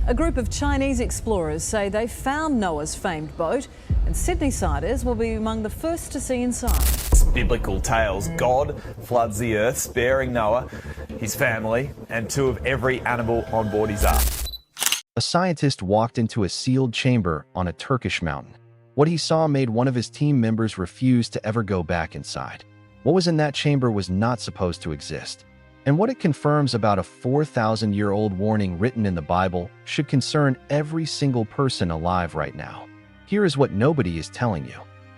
A group of Chinese explorers say they found Noah's famed boat, and Sydney-siders will be among the first to see inside. Biblical tales. God floods the earth, sparing Noah, his family, and two of every animal on board his ark. A scientist walked into a sealed chamber on a Turkish mountain. What he saw made one of his team members refuse to ever go back inside. What was in that chamber was not supposed to exist. And what it confirms about a 4,000-year-old warning written in the Bible should concern every single person alive right now. Here is what nobody is telling you.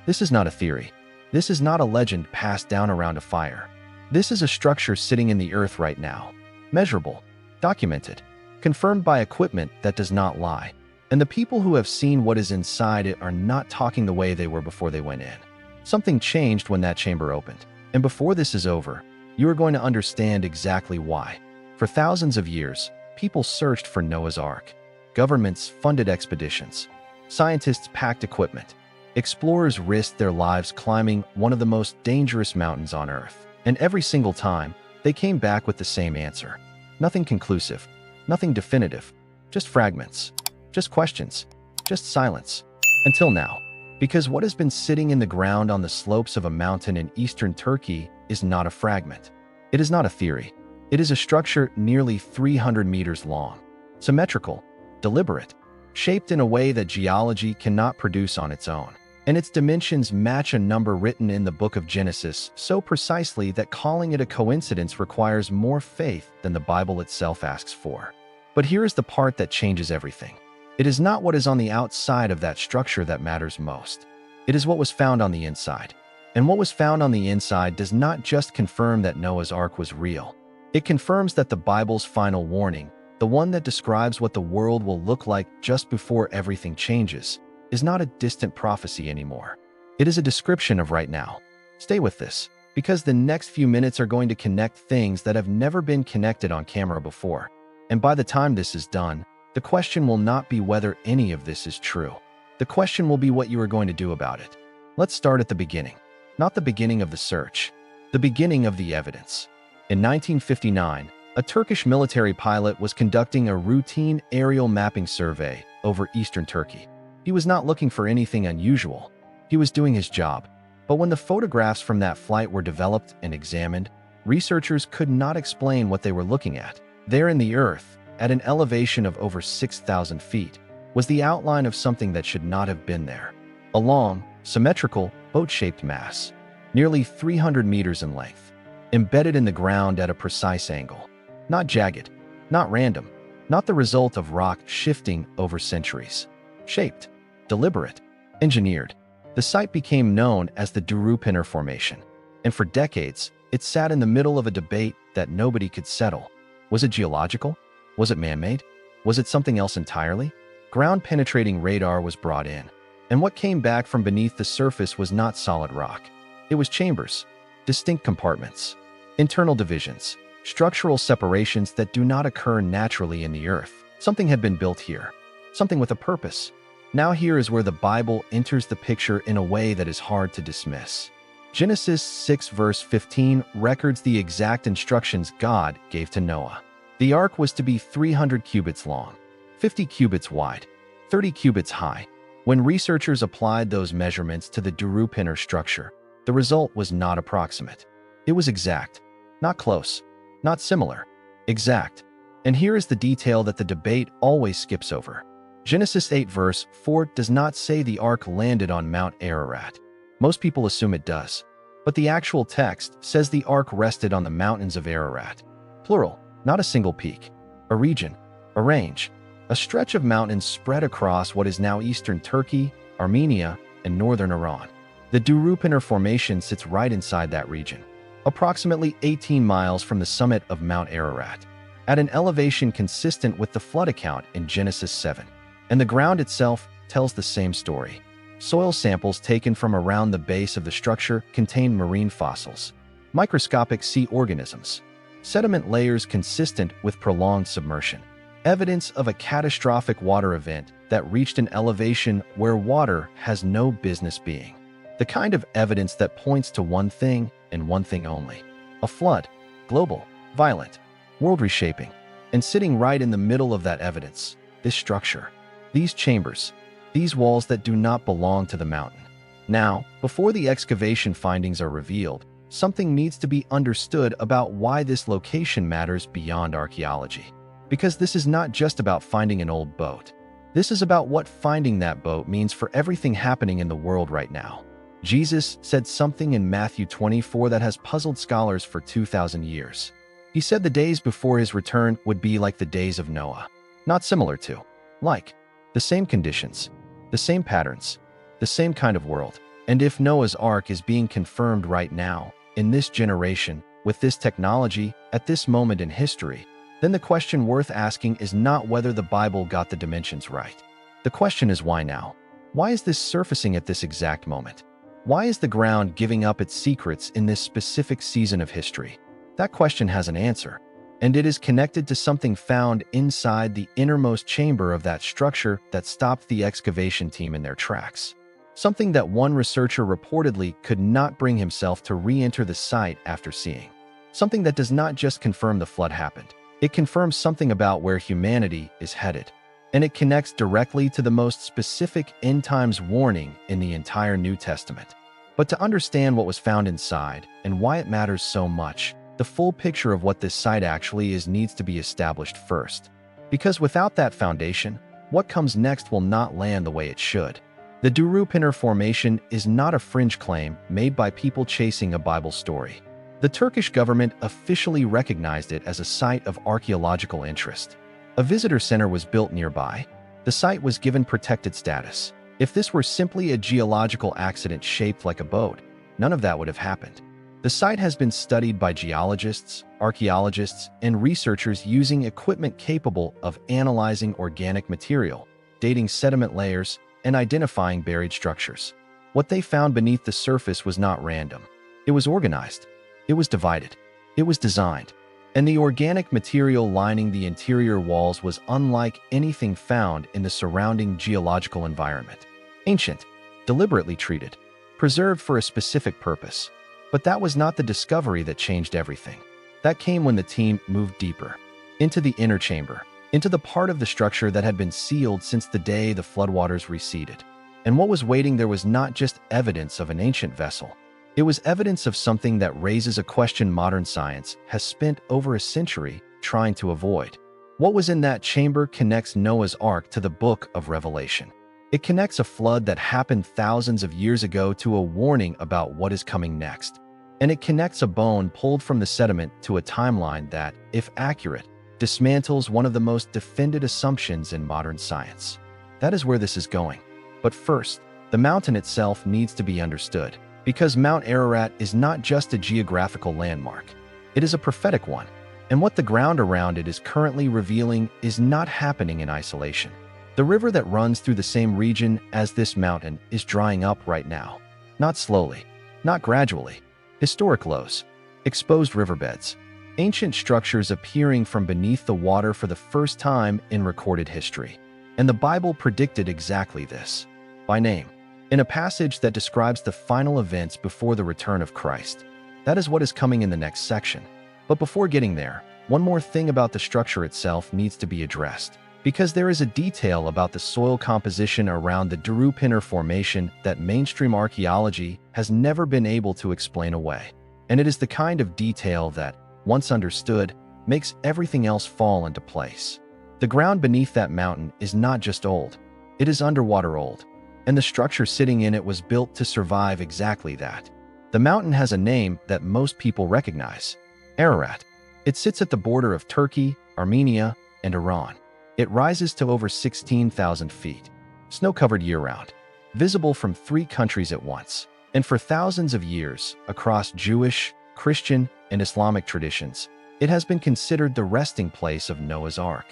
This is not a theory. This is not a legend passed down around a fire. This is a structure sitting in the earth right now. Measurable, documented, confirmed by equipment that does not lie. And the people who have seen what is inside it are not talking the way they were before they went in. Something changed when that chamber opened. And before this is over, you are going to understand exactly why. For thousands of years, people searched for Noah's Ark. Governments funded expeditions. Scientists packed equipment. Explorers risked their lives climbing one of the most dangerous mountains on Earth. And every single time, they came back with the same answer. Nothing conclusive. Nothing definitive. Just fragments. Just questions. Just silence. Until now. Because what has been sitting in the ground on the slopes of a mountain in eastern Turkey is not a fragment. It is not a theory. It is a structure nearly 300 meters long. Symmetrical. Deliberate. Shaped in a way that geology cannot produce on its own. And its dimensions match a number written in the book of Genesis so precisely that calling it a coincidence requires more faith than the Bible itself asks for. But here is the part that changes everything. It is not what is on the outside of that structure that matters most. It is what was found on the inside. And what was found on the inside does not just confirm that Noah's Ark was real. It confirms that the Bible's final warning, the one that describes what the world will look like just before everything changes, is not a distant prophecy anymore. It is a description of right now. Stay with this, because the next few minutes are going to connect things that have never been connected on camera before. And by the time this is done, the question will not be whether any of this is true. The question will be what you are going to do about it. Let's start at the beginning. Not the beginning of the search, the beginning of the evidence. In 1959, a Turkish military pilot was conducting a routine aerial mapping survey over eastern Turkey. He was not looking for anything unusual. He was doing his job. But when the photographs from that flight were developed and examined, researchers could not explain what they were looking at. There in the earth, at an elevation of over 6,000 feet, was the outline of something that should not have been there. A long, symmetrical, boat-shaped mass, nearly 300 meters in length, embedded in the ground at a precise angle. Not jagged, not random, not the result of rock shifting over centuries. Shaped, deliberate, engineered. The site became known as the Durupınar Formation, and for decades, it sat in the middle of a debate that nobody could settle. Was it geological? Was it man-made? Was it something else entirely? Ground-penetrating radar was brought in, and what came back from beneath the surface was not solid rock. It was chambers, distinct compartments, internal divisions, structural separations that do not occur naturally in the earth. Something had been built here, something with a purpose. Now here is where the Bible enters the picture in a way that is hard to dismiss. Genesis 6 verse 15 records the exact instructions God gave to Noah. The ark was to be 300 cubits long, 50 cubits wide, 30 cubits high. When researchers applied those measurements to the Durupınar structure, the result was not approximate. It was exact, not close, not similar, exact. And here is the detail that the debate always skips over. Genesis 8 verse 4 does not say the ark landed on Mount Ararat. Most people assume it does. But the actual text says the ark rested on the mountains of Ararat. Plural, not a single peak. A region, a range, a stretch of mountains spread across what is now eastern Turkey, Armenia, and northern Iran. The Durupınar Formation sits right inside that region, approximately 18 miles from the summit of Mount Ararat, at an elevation consistent with the flood account in Genesis 7. And the ground itself tells the same story. Soil samples taken from around the base of the structure contain marine fossils, microscopic sea organisms, sediment layers consistent with prolonged submersion, evidence of a catastrophic water event that reached an elevation where water has no business being. The kind of evidence that points to one thing and one thing only: a flood, global, violent, world reshaping. And sitting right in the middle of that evidence, this structure, these chambers, these walls that do not belong to the mountain. Now, before the excavation findings are revealed, something needs to be understood about why this location matters beyond archaeology. Because this is not just about finding an old boat. This is about what finding that boat means for everything happening in the world right now. Jesus said something in Matthew 24 that has puzzled scholars for 2,000 years. He said the days before his return would be like the days of Noah. Not similar to, like, the same conditions, the same patterns, the same kind of world. And if Noah's Ark is being confirmed right now, in this generation, with this technology, at this moment in history, then the question worth asking is not whether the Bible got the dimensions right. The question is why now? Why is this surfacing at this exact moment? Why is the ground giving up its secrets in this specific season of history? That question has an answer, and it is connected to something found inside the innermost chamber of that structure that stopped the excavation team in their tracks. Something that one researcher reportedly could not bring himself to re-enter the site after seeing. Something that does not just confirm the flood happened. It confirms something about where humanity is headed, and it connects directly to the most specific end times warning in the entire New Testament. But to understand what was found inside and why it matters so much, the full picture of what this site actually is needs to be established first. Because without that foundation, what comes next will not land the way it should. The Durupınar Formation is not a fringe claim made by people chasing a Bible story. The Turkish government officially recognized it as a site of archaeological interest. A visitor center was built nearby. The site was given protected status. If this were simply a geological accident shaped like a boat, none of that would have happened. The site has been studied by geologists, archaeologists, and researchers using equipment capable of analyzing organic material, dating sediment layers, and identifying buried structures. What they found beneath the surface was not random. It was organized. It was divided. It was designed. And the organic material lining the interior walls was unlike anything found in the surrounding geological environment. Ancient, deliberately treated, preserved for a specific purpose. But that was not the discovery that changed everything. That came when the team moved deeper, into the inner chamber, into the part of the structure that had been sealed since the day the floodwaters receded. And what was waiting there was not just evidence of an ancient vessel. It was evidence of something that raises a question modern science has spent over a century trying to avoid. What was in that chamber connects Noah's Ark to the book of Revelation. It connects a flood that happened thousands of years ago to a warning about what is coming next. And it connects a bone pulled from the sediment to a timeline that, if accurate, dismantles one of the most defended assumptions in modern science. That is where this is going. But first, the mountain itself needs to be understood. Because Mount Ararat is not just a geographical landmark, it is a prophetic one. And what the ground around it is currently revealing is not happening in isolation. The river that runs through the same region as this mountain is drying up right now. Not slowly, not gradually. Historic lows, exposed riverbeds, ancient structures appearing from beneath the water for the first time in recorded history. And the Bible predicted exactly this, by name, in a passage that describes the final events before the return of Christ. That is what is coming in the next section. But before getting there, one more thing about the structure itself needs to be addressed, because there is a detail about the soil composition around the Durupınar Formation that mainstream archaeology has never been able to explain away. And it is the kind of detail that, once understood, makes everything else fall into place. The ground beneath that mountain is not just old, it is underwater old. And the structure sitting in it was built to survive exactly that. The mountain has a name that most people recognize, Ararat. It sits at the border of Turkey, Armenia, and Iran. It rises to over 16,000 feet, snow-covered year-round, visible from 3 countries at once. And for thousands of years, across Jewish, Christian, and Islamic traditions, it has been considered the resting place of Noah's Ark.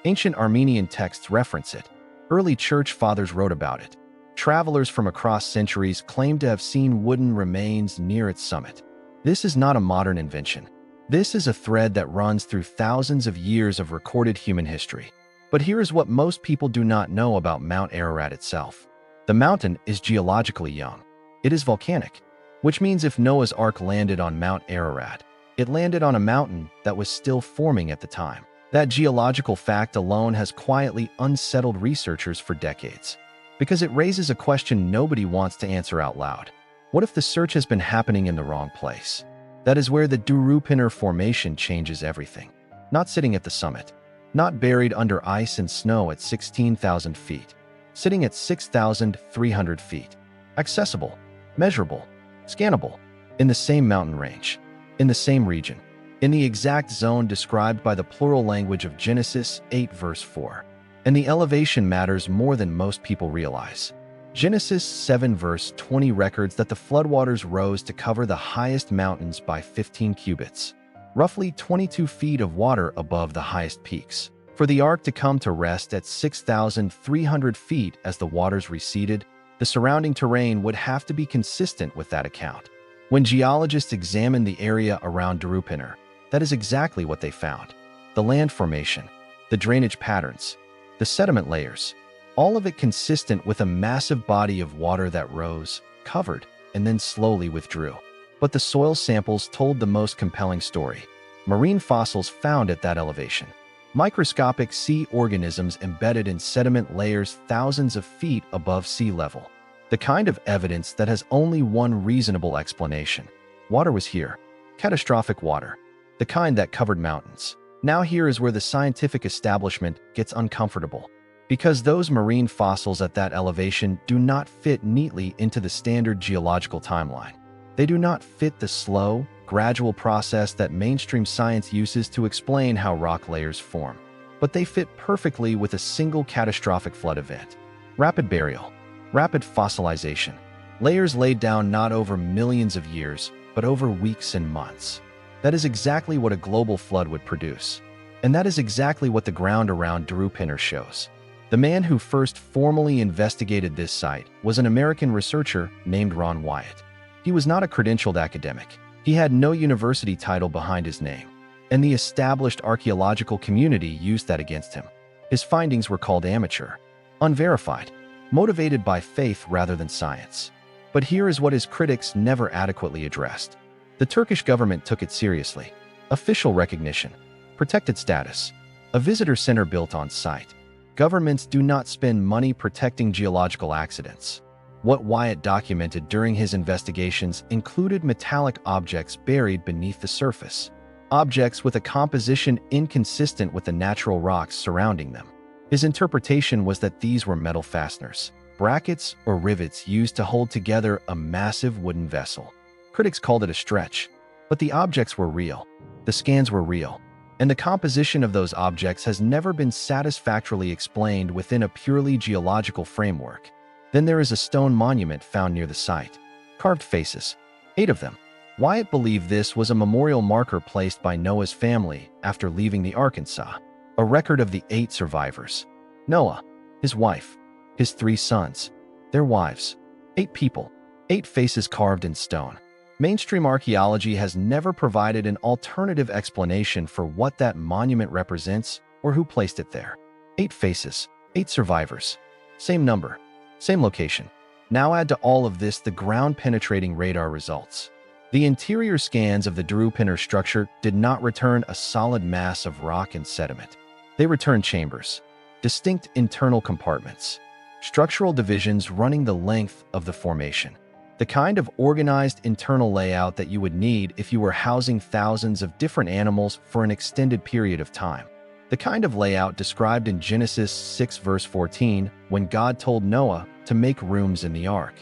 Ancient Armenian texts reference it. Early church fathers wrote about it. Travelers from across centuries claim to have seen wooden remains near its summit. This is not a modern invention. This is a thread that runs through thousands of years of recorded human history. But here is what most people do not know about Mount Ararat itself. The mountain is geologically young. It is volcanic, which means if Noah's Ark landed on Mount Ararat, it landed on a mountain that was still forming at the time. That geological fact alone has quietly unsettled researchers for decades, because it raises a question nobody wants to answer out loud. What if the search has been happening in the wrong place? That is where the Durupınar formation changes everything. Not sitting at the summit, not buried under ice and snow at 16,000 feet, sitting at 6,300 feet, accessible, measurable, scannable, in the same mountain range, in the same region, in the exact zone described by the plural language of Genesis 8 verse 4. And the elevation matters more than most people realize. Genesis 7 verse 20 records that the floodwaters rose to cover the highest mountains by 15 cubits, roughly 22 feet of water above the highest peaks. For the ark to come to rest at 6,300 feet as the waters receded, the surrounding terrain would have to be consistent with that account. When geologists examined the area around Durupınar, that is exactly what they found. The land formation, the drainage patterns, the sediment layers, all of it consistent with a massive body of water that rose, covered, and then slowly withdrew. But the soil samples told the most compelling story. Marine fossils found at that elevation. Microscopic sea organisms embedded in sediment layers thousands of feet above sea level. The kind of evidence that has only one reasonable explanation. Water was here. Catastrophic water. The kind that covered mountains. Now here is where the scientific establishment gets uncomfortable. Because those marine fossils at that elevation do not fit neatly into the standard geological timeline. They do not fit the slow, gradual process that mainstream science uses to explain how rock layers form. But they fit perfectly with a single catastrophic flood event. Rapid burial. Rapid fossilization. Layers laid down not over millions of years, but over weeks and months. That is exactly what a global flood would produce. And that is exactly what the ground around Durupınar shows. The man who first formally investigated this site was an American researcher named Ron Wyatt. He was not a credentialed academic. He had no university title behind his name. And the established archaeological community used that against him. His findings were called amateur, unverified, motivated by faith rather than science. But here is what his critics never adequately addressed. The Turkish government took it seriously. Official recognition, protected status, a visitor center built on site. Governments do not spend money protecting geological accidents. What Wyatt documented during his investigations included metallic objects buried beneath the surface, objects with a composition inconsistent with the natural rocks surrounding them. His interpretation was that these were metal fasteners, brackets or rivets used to hold together a massive wooden vessel. Critics called it a stretch, but the objects were real, the scans were real, and the composition of those objects has never been satisfactorily explained within a purely geological framework. Then there is a stone monument found near the site. Carved faces, 8 of them. Wyatt believed this was a memorial marker placed by Noah's family after leaving the Arkansas, a record of the 8 survivors. Noah, his wife, his 3 sons, their wives, 8 people, 8 faces carved in stone. Mainstream archaeology has never provided an alternative explanation for what that monument represents or who placed it there. 8 faces, 8 survivors, same number, same location. Now add to all of this the ground-penetrating radar results. The interior scans of the Durupınar structure did not return a solid mass of rock and sediment. They returned chambers, distinct internal compartments, structural divisions running the length of the formation. The kind of organized internal layout that you would need if you were housing thousands of different animals for an extended period of time. The kind of layout described in Genesis 6 verse 14 when God told Noah to make rooms in the ark.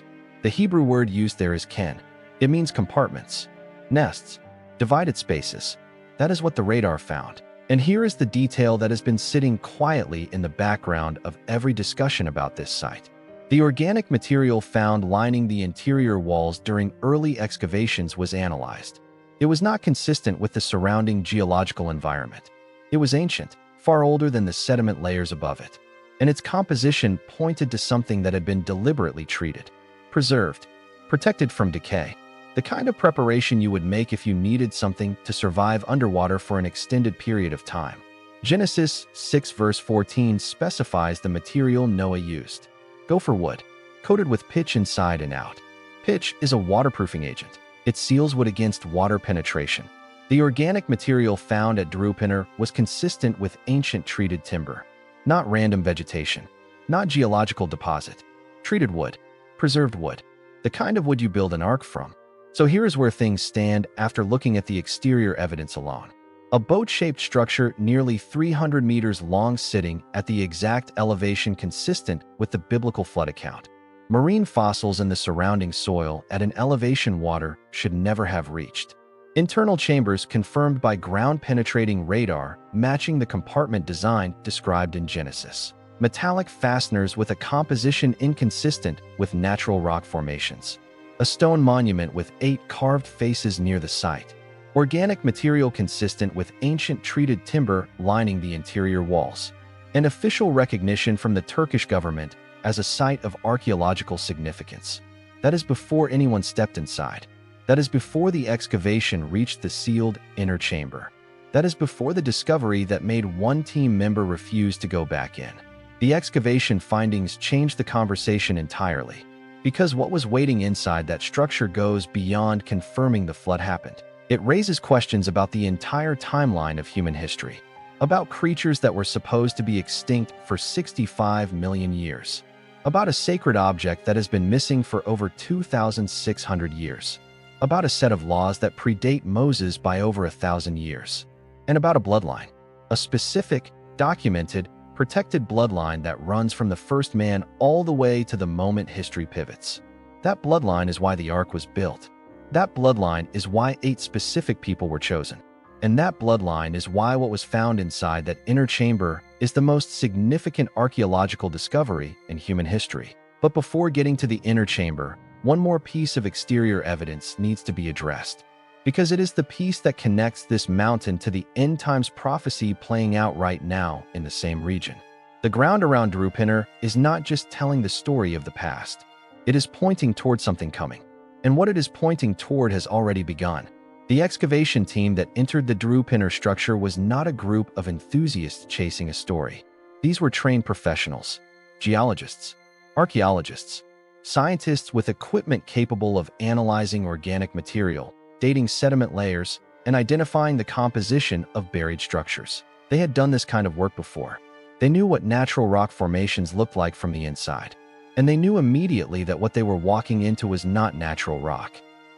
The Hebrew word used there is ken. It means compartments, nests, divided spaces. That is what the radar found. And here is the detail that has been sitting quietly in the background of every discussion about this site. The organic material found lining the interior walls during early excavations was analyzed. It was not consistent with the surrounding geological environment. It was ancient, far older than the sediment layers above it, and its composition pointed to something that had been deliberately treated, preserved, protected from decay, the kind of preparation you would make if you needed something to survive underwater for an extended period of time. Genesis 6 verse 14 specifies the material Noah used. Gopher wood, coated with pitch inside and out. Pitch is a waterproofing agent. It seals wood against water penetration. The organic material found at Durupınar was consistent with ancient treated timber, not random vegetation, not geological deposit, treated wood, preserved wood, the kind of wood you build an ark from. So here is where things stand after looking at the exterior evidence alone. A boat-shaped structure nearly 300 meters long sitting at the exact elevation consistent with the biblical flood account. Marine fossils in the surrounding soil at an elevation water should never have reached. Internal chambers confirmed by ground-penetrating radar matching the compartment design described in Genesis. Metallic fasteners with a composition inconsistent with natural rock formations. A stone monument with 8 carved faces near the site. Organic material consistent with ancient treated timber lining the interior walls. And official recognition from the Turkish government as a site of archaeological significance. That is before anyone stepped inside. That is before the excavation reached the sealed inner chamber. That is before the discovery that made one team member refuse to go back in. The excavation findings changed the conversation entirely, because what was waiting inside that structure goes beyond confirming the flood happened. It raises questions about the entire timeline of human history, about creatures that were supposed to be extinct for 65 million years, about a sacred object that has been missing for over 2,600 years, about a set of laws that predate Moses by over 1,000 years, and about a bloodline, a specific, documented, protected bloodline that runs from the first man all the way to the moment history pivots. That bloodline is why the Ark was built. That bloodline is why 8 specific people were chosen. And that bloodline is why what was found inside that inner chamber is the most significant archaeological discovery in human history. But before getting to the inner chamber, one more piece of exterior evidence needs to be addressed, because it is the piece that connects this mountain to the end times prophecy playing out right now in the same region. The ground around Durupınar is not just telling the story of the past. It is pointing toward something coming. And what it is pointing toward has already begun. The excavation team that entered the Durupınar structure was not a group of enthusiasts chasing a story. These were trained professionals, geologists, archaeologists, scientists with equipment capable of analyzing organic material, dating sediment layers, and identifying the composition of buried structures. They had done this kind of work before. They knew what natural rock formations looked like from the inside. And they knew immediately that what they were walking into was not natural rock.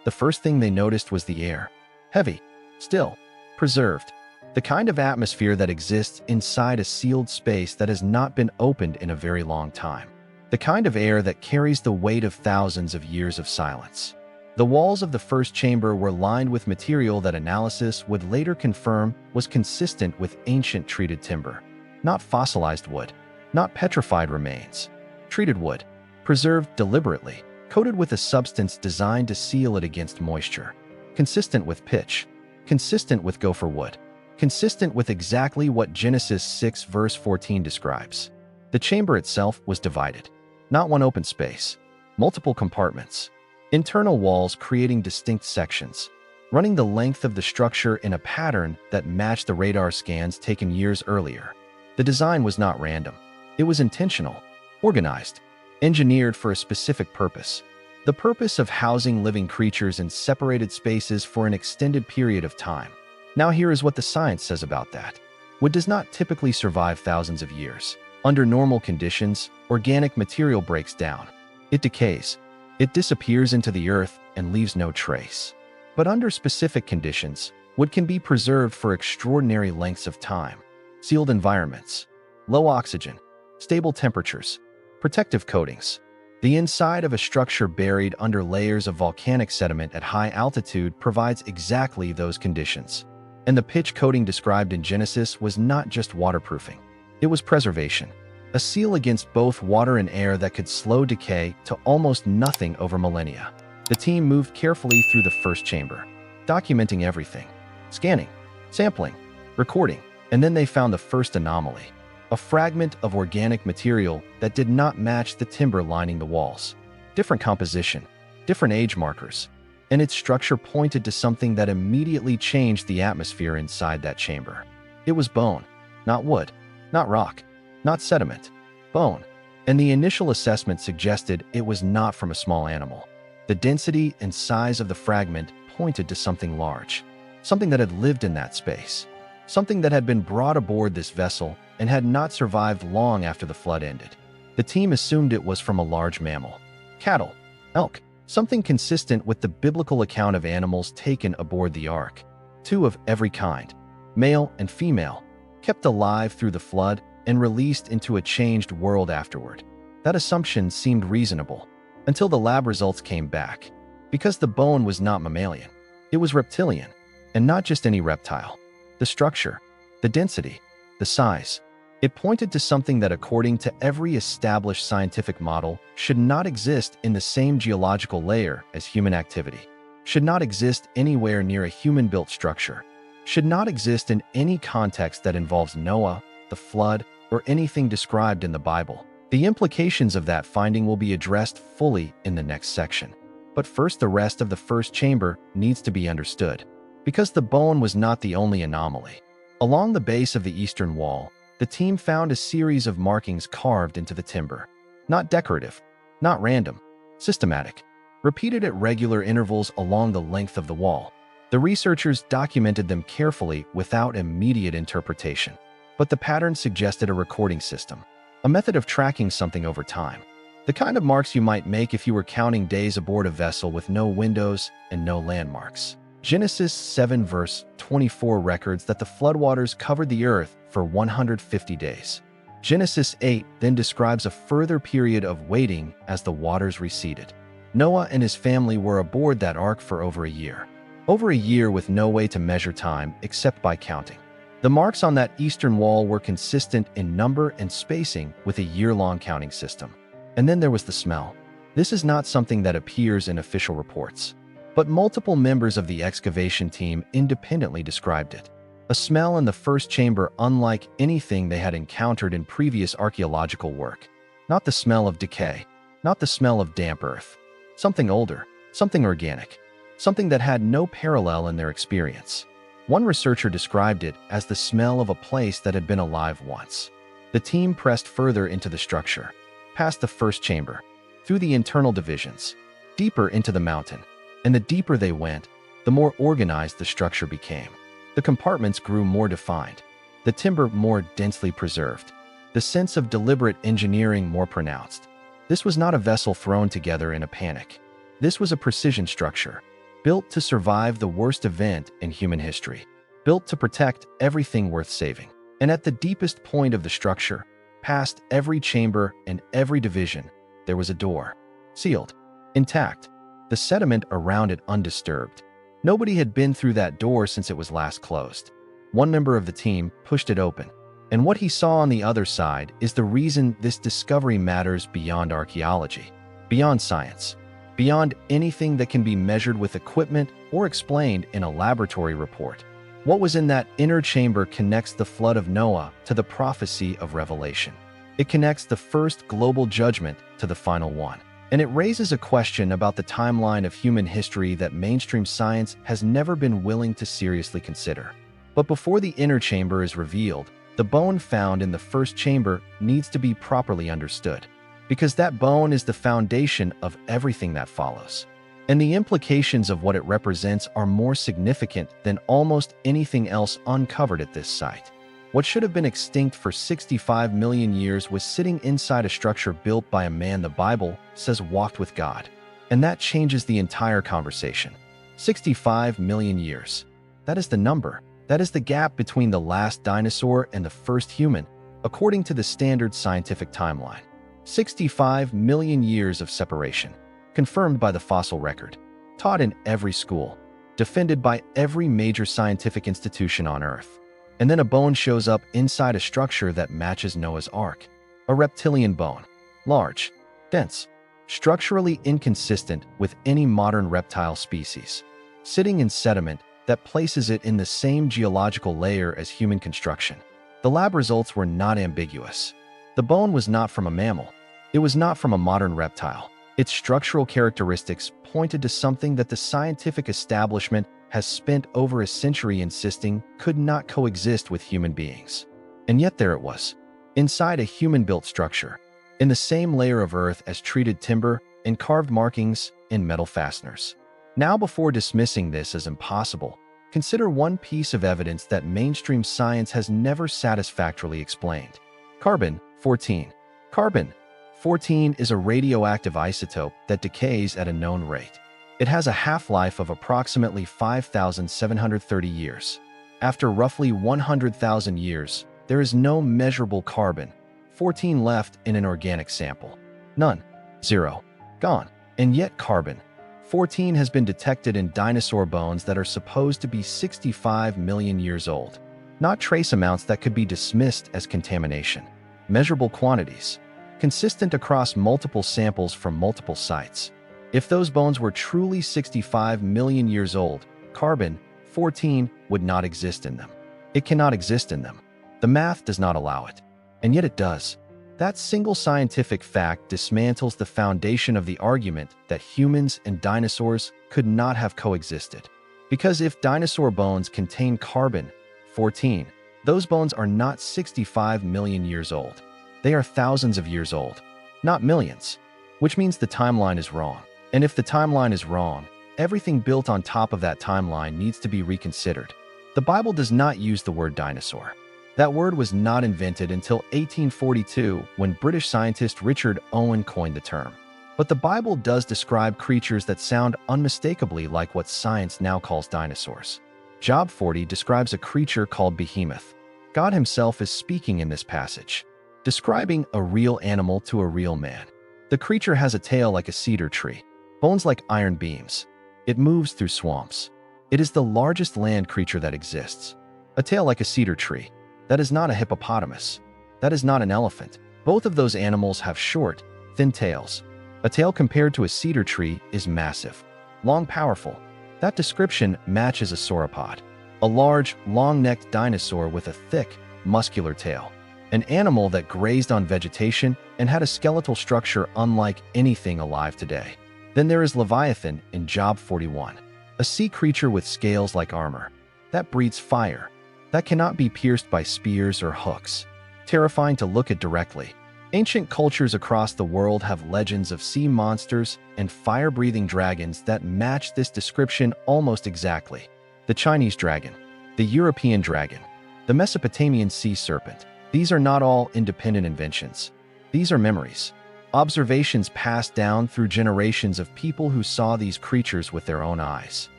The first thing they noticed was the air. Heavy, still, preserved. The kind of atmosphere that exists inside a sealed space that has not been opened in a very long time. The kind of air that carries the weight of thousands of years of silence. The walls of the first chamber were lined with material that analysis would later confirm was consistent with ancient treated timber. Not fossilized wood, not petrified remains. Treated wood, preserved deliberately, coated with a substance designed to seal it against moisture. Consistent with pitch, consistent with gopher wood, consistent with exactly what Genesis 6 verse 14 describes. The chamber itself was divided. Not one open space, multiple compartments. Internal walls creating distinct sections, running the length of the structure in a pattern that matched the radar scans taken years earlier. The design was not random. It was intentional, organized, engineered for a specific purpose. The purpose of housing living creatures in separated spaces for an extended period of time. Now here is what the science says about that. Wood does not typically survive thousands of years. Under normal conditions, organic material breaks down. It decays. It disappears into the earth and leaves no trace. But under specific conditions, wood can be preserved for extraordinary lengths of time. Sealed environments, low oxygen, stable temperatures, protective coatings. The inside of a structure buried under layers of volcanic sediment at high altitude provides exactly those conditions. And the pitch coating described in Genesis was not just waterproofing. It was preservation. A seal against both water and air that could slow decay to almost nothing over millennia. The team moved carefully through the first chamber, documenting everything. Scanning, sampling, recording, and then they found the first anomaly. A fragment of organic material that did not match the timber lining the walls. Different composition, different age markers, and its structure pointed to something that immediately changed the atmosphere inside that chamber. It was bone, not wood, not rock, not sediment, bone. And the initial assessment suggested it was not from a small animal. The density and size of the fragment pointed to something large. something that had lived in that space, something that had been brought aboard this vessel and had not survived long after the flood ended. The team assumed it was from a large mammal, cattle, elk, something consistent with the biblical account of animals taken aboard the ark. Two of every kind, male and female, kept alive through the flood and released into a changed world afterward. That assumption seemed reasonable until the lab results came back, because the bone was not mammalian. It was reptilian, and not just any reptile. The structure, the density, the size. It pointed to something that, according to every established scientific model, should not exist in the same geological layer as human activity, should not exist anywhere near a human-built structure, should not exist in any context that involves Noah, the flood, or anything described in the Bible. The implications of that finding will be addressed fully in the next section. But first, the rest of the first chamber needs to be understood, because the bone was not the only anomaly. Along the base of the eastern wall, the team found a series of markings carved into the timber. Not decorative, not random, systematic, repeated at regular intervals along the length of the wall. The researchers documented them carefully without immediate interpretation. But the pattern suggested a recording system, a method of tracking something over time. The kind of marks you might make if you were counting days aboard a vessel with no windows and no landmarks. Genesis 7 verse 24 records that the floodwaters covered the earth for 150 days. Genesis 8 then describes a further period of waiting as the waters receded. Noah and his family were aboard that ark for over a year. Over a year with no way to measure time except by counting. The marks on that eastern wall were consistent in number and spacing with a year-long counting system. And then there was the smell. This is not something that appears in official reports, but multiple members of the excavation team independently described it. A smell in the first chamber unlike anything they had encountered in previous archaeological work. Not the smell of decay, not the smell of damp earth. Something older, something organic, something that had no parallel in their experience. One researcher described it as the smell of a place that had been alive once. The team pressed further into the structure, past the first chamber, through the internal divisions, deeper into the mountain. And the deeper they went, the more organized the structure became. The compartments grew more defined, the timber more densely preserved, the sense of deliberate engineering more pronounced. This was not a vessel thrown together in a panic. This was a precision structure, built to survive the worst event in human history, built to protect everything worth saving. And at the deepest point of the structure, past every chamber and every division, there was a door, sealed, intact, the sediment around it undisturbed. Nobody had been through that door since it was last closed. One member of the team pushed it open, and what he saw on the other side is the reason this discovery matters beyond archaeology, beyond science, beyond anything that can be measured with equipment or explained in a laboratory report. What was in that inner chamber connects the flood of Noah to the prophecy of Revelation. It connects the first global judgment to the final one. And it raises a question about the timeline of human history that mainstream science has never been willing to seriously consider. But before the inner chamber is revealed, the bone found in the first chamber needs to be properly understood, because that bone is the foundation of everything that follows. And the implications of what it represents are more significant than almost anything else uncovered at this site. What should have been extinct for 65 million years was sitting inside a structure built by a man the Bible says walked with God. And that changes the entire conversation. 65 million years. That is the number. That is the gap between the last dinosaur and the first human, according to the standard scientific timeline. 65 million years of separation, confirmed by the fossil record, taught in every school, defended by every major scientific institution on Earth. And then a bone shows up inside a structure that matches Noah's Ark. A reptilian bone. Large, dense, structurally inconsistent with any modern reptile species. Sitting in sediment that places it in the same geological layer as human construction. The lab results were not ambiguous. The bone was not from a mammal. It was not from a modern reptile. Its structural characteristics pointed to something that the scientific establishment has spent over a century insisting could not coexist with human beings. And yet there it was, inside a human-built structure, in the same layer of earth as treated timber and carved markings and metal fasteners. Now, before dismissing this as impossible, Consider one piece of evidence that mainstream science has never satisfactorily explained. Carbon-14. Carbon-14 is a radioactive isotope that decays at a known rate. It has a half-life of approximately 5,730 years. After roughly 100,000 years, there is no measurable carbon-14 left in an organic sample. None. Zero. Gone. And yet carbon-14 has been detected in dinosaur bones that are supposed to be 65 million years old. Not trace amounts that could be dismissed as contamination. Measurable quantities. Consistent across multiple samples from multiple sites. If those bones were truly 65 million years old, carbon-14 would not exist in them. It cannot exist in them. The math does not allow it. And yet it does. That single scientific fact dismantles the foundation of the argument that humans and dinosaurs could not have coexisted. Because if dinosaur bones contain carbon-14, those bones are not 65 million years old. They are thousands of years old, not millions, which means the timeline is wrong. And if the timeline is wrong, everything built on top of that timeline needs to be reconsidered. The Bible does not use the word dinosaur. That word was not invented until 1842 when British scientist Richard Owen coined the term. But the Bible does describe creatures that sound unmistakably like what science now calls dinosaurs. Job 40 describes a creature called Behemoth. God himself is speaking in this passage, describing a real animal to a real man. The creature has a tail like a cedar tree, bones like iron beams. It moves through swamps. It is the largest land creature that exists. A tail like a cedar tree. That is not a hippopotamus. That is not an elephant. Both of those animals have short, thin tails. A tail compared to a cedar tree is massive, long, powerful. That description matches a sauropod, a large, long-necked dinosaur with a thick, muscular tail. An animal that grazed on vegetation and had a skeletal structure unlike anything alive today. Then there is Leviathan in Job 41, a sea creature with scales like armor. That breathes fire. That cannot be pierced by spears or hooks. Terrifying to look at directly. Ancient cultures across the world have legends of sea monsters and fire-breathing dragons that match this description almost exactly. The Chinese dragon, the European dragon, the Mesopotamian sea serpent. These are not all independent inventions. These are memories. Observations passed down through generations of people who saw these creatures with their own eyes.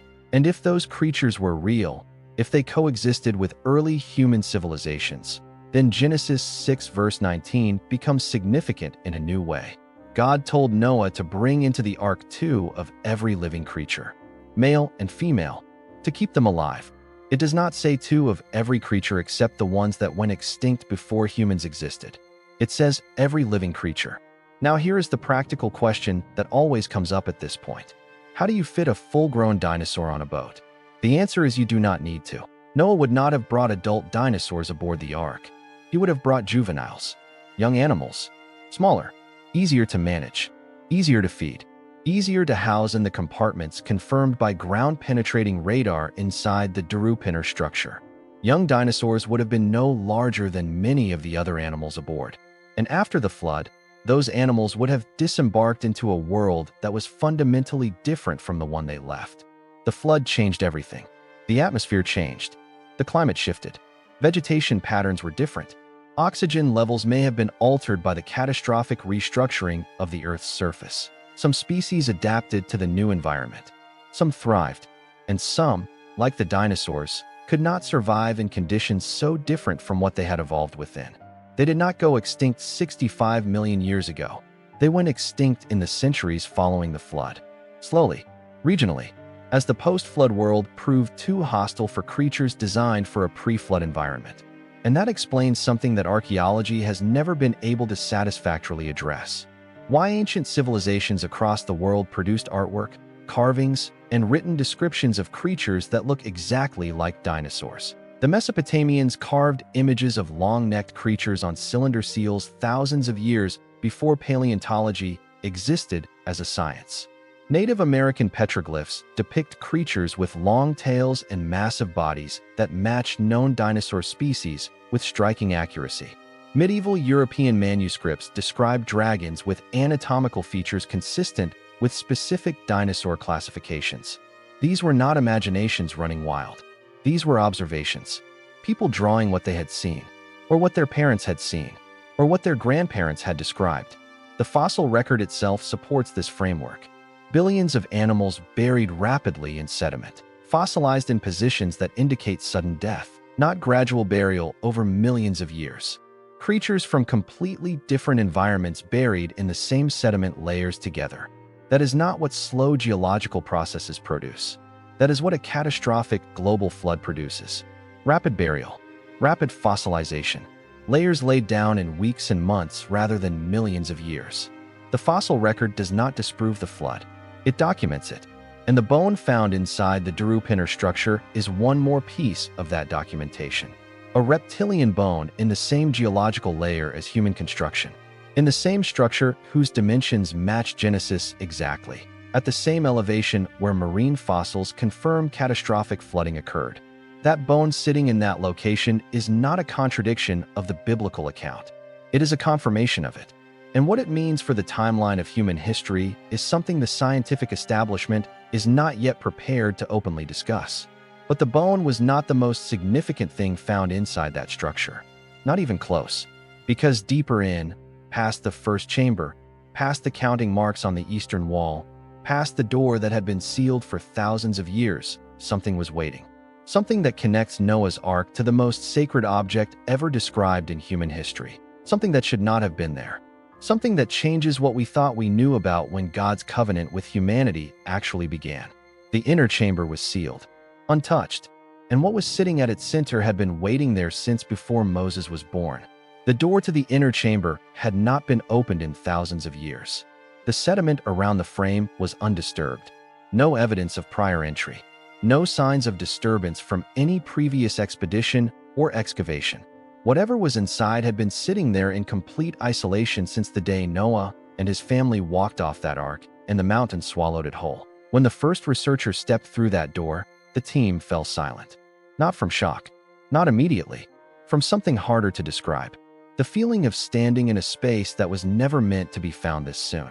And if those creatures were real, if they coexisted with early human civilizations, then Genesis 6 verse 19 becomes significant in a new way. God told Noah to bring into the ark 2 of every living creature, male and female, to keep them alive. It does not say 2 of every creature except the ones that went extinct before humans existed. It says every living creature. Now here is the practical question that always comes up at this point. How do you fit a full-grown dinosaur on a boat? The answer is you do not need to. Noah would not have brought adult dinosaurs aboard the ark. He would have brought juveniles, young animals, smaller, easier to manage, easier to feed, easier to house in the compartments confirmed by ground-penetrating radar inside the Durupınar structure. Young dinosaurs would have been no larger than many of the other animals aboard. And after the flood, those animals would have disembarked into a world that was fundamentally different from the one they left. The flood changed everything. The atmosphere changed. The climate shifted. Vegetation patterns were different. Oxygen levels may have been altered by the catastrophic restructuring of the Earth's surface. Some species adapted to the new environment. Some thrived. And some, like the dinosaurs, could not survive in conditions so different from what they had evolved within. They did not go extinct 65 million years ago. They went extinct in the centuries following the flood. Slowly, regionally, as the post-flood world proved too hostile for creatures designed for a pre-flood environment. And that explains something that archaeology has never been able to satisfactorily address. Why ancient civilizations across the world produced artwork, carvings, and written descriptions of creatures that look exactly like dinosaurs. The Mesopotamians carved images of long-necked creatures on cylinder seals thousands of years before paleontology existed as a science. Native American petroglyphs depict creatures with long tails and massive bodies that match known dinosaur species with striking accuracy. Medieval European manuscripts describe dragons with anatomical features consistent with specific dinosaur classifications. These were not imaginations running wild. These were observations. People drawing what they had seen, or what their parents had seen, or what their grandparents had described. The fossil record itself supports this framework. Billions of animals buried rapidly in sediment, fossilized in positions that indicate sudden death, not gradual burial over millions of years. Creatures from completely different environments buried in the same sediment layers together. That is not what slow geological processes produce. That is what a catastrophic global flood produces. Rapid burial, rapid fossilization, layers laid down in weeks and months rather than millions of years. The fossil record does not disprove the flood. It documents it, and the bone found inside the Durupınar structure is one more piece of that documentation. A reptilian bone in the same geological layer as human construction, in the same structure whose dimensions match Genesis exactly, at the same elevation where marine fossils confirm catastrophic flooding occurred. That bone sitting in that location is not a contradiction of the biblical account. It is a confirmation of it. And what it means for the timeline of human history is something the scientific establishment is not yet prepared to openly discuss. But the bone was not the most significant thing found inside that structure. Not even close. Because deeper in, past the first chamber, past the counting marks on the eastern wall, past the door that had been sealed for thousands of years, something was waiting. Something that connects Noah's Ark to the most sacred object ever described in human history. Something that should not have been there. Something that changes what we thought we knew about when God's covenant with humanity actually began. The inner chamber was sealed, untouched, and what was sitting at its center had been waiting there since before Moses was born. The door to the inner chamber had not been opened in thousands of years. The sediment around the frame was undisturbed. No evidence of prior entry. No signs of disturbance from any previous expedition or excavation. Whatever was inside had been sitting there in complete isolation since the day Noah and his family walked off that ark and the mountain swallowed it whole. When the first researcher stepped through that door, the team fell silent. Not from shock, not immediately, from something harder to describe. The feeling of standing in a space that was never meant to be found this soon.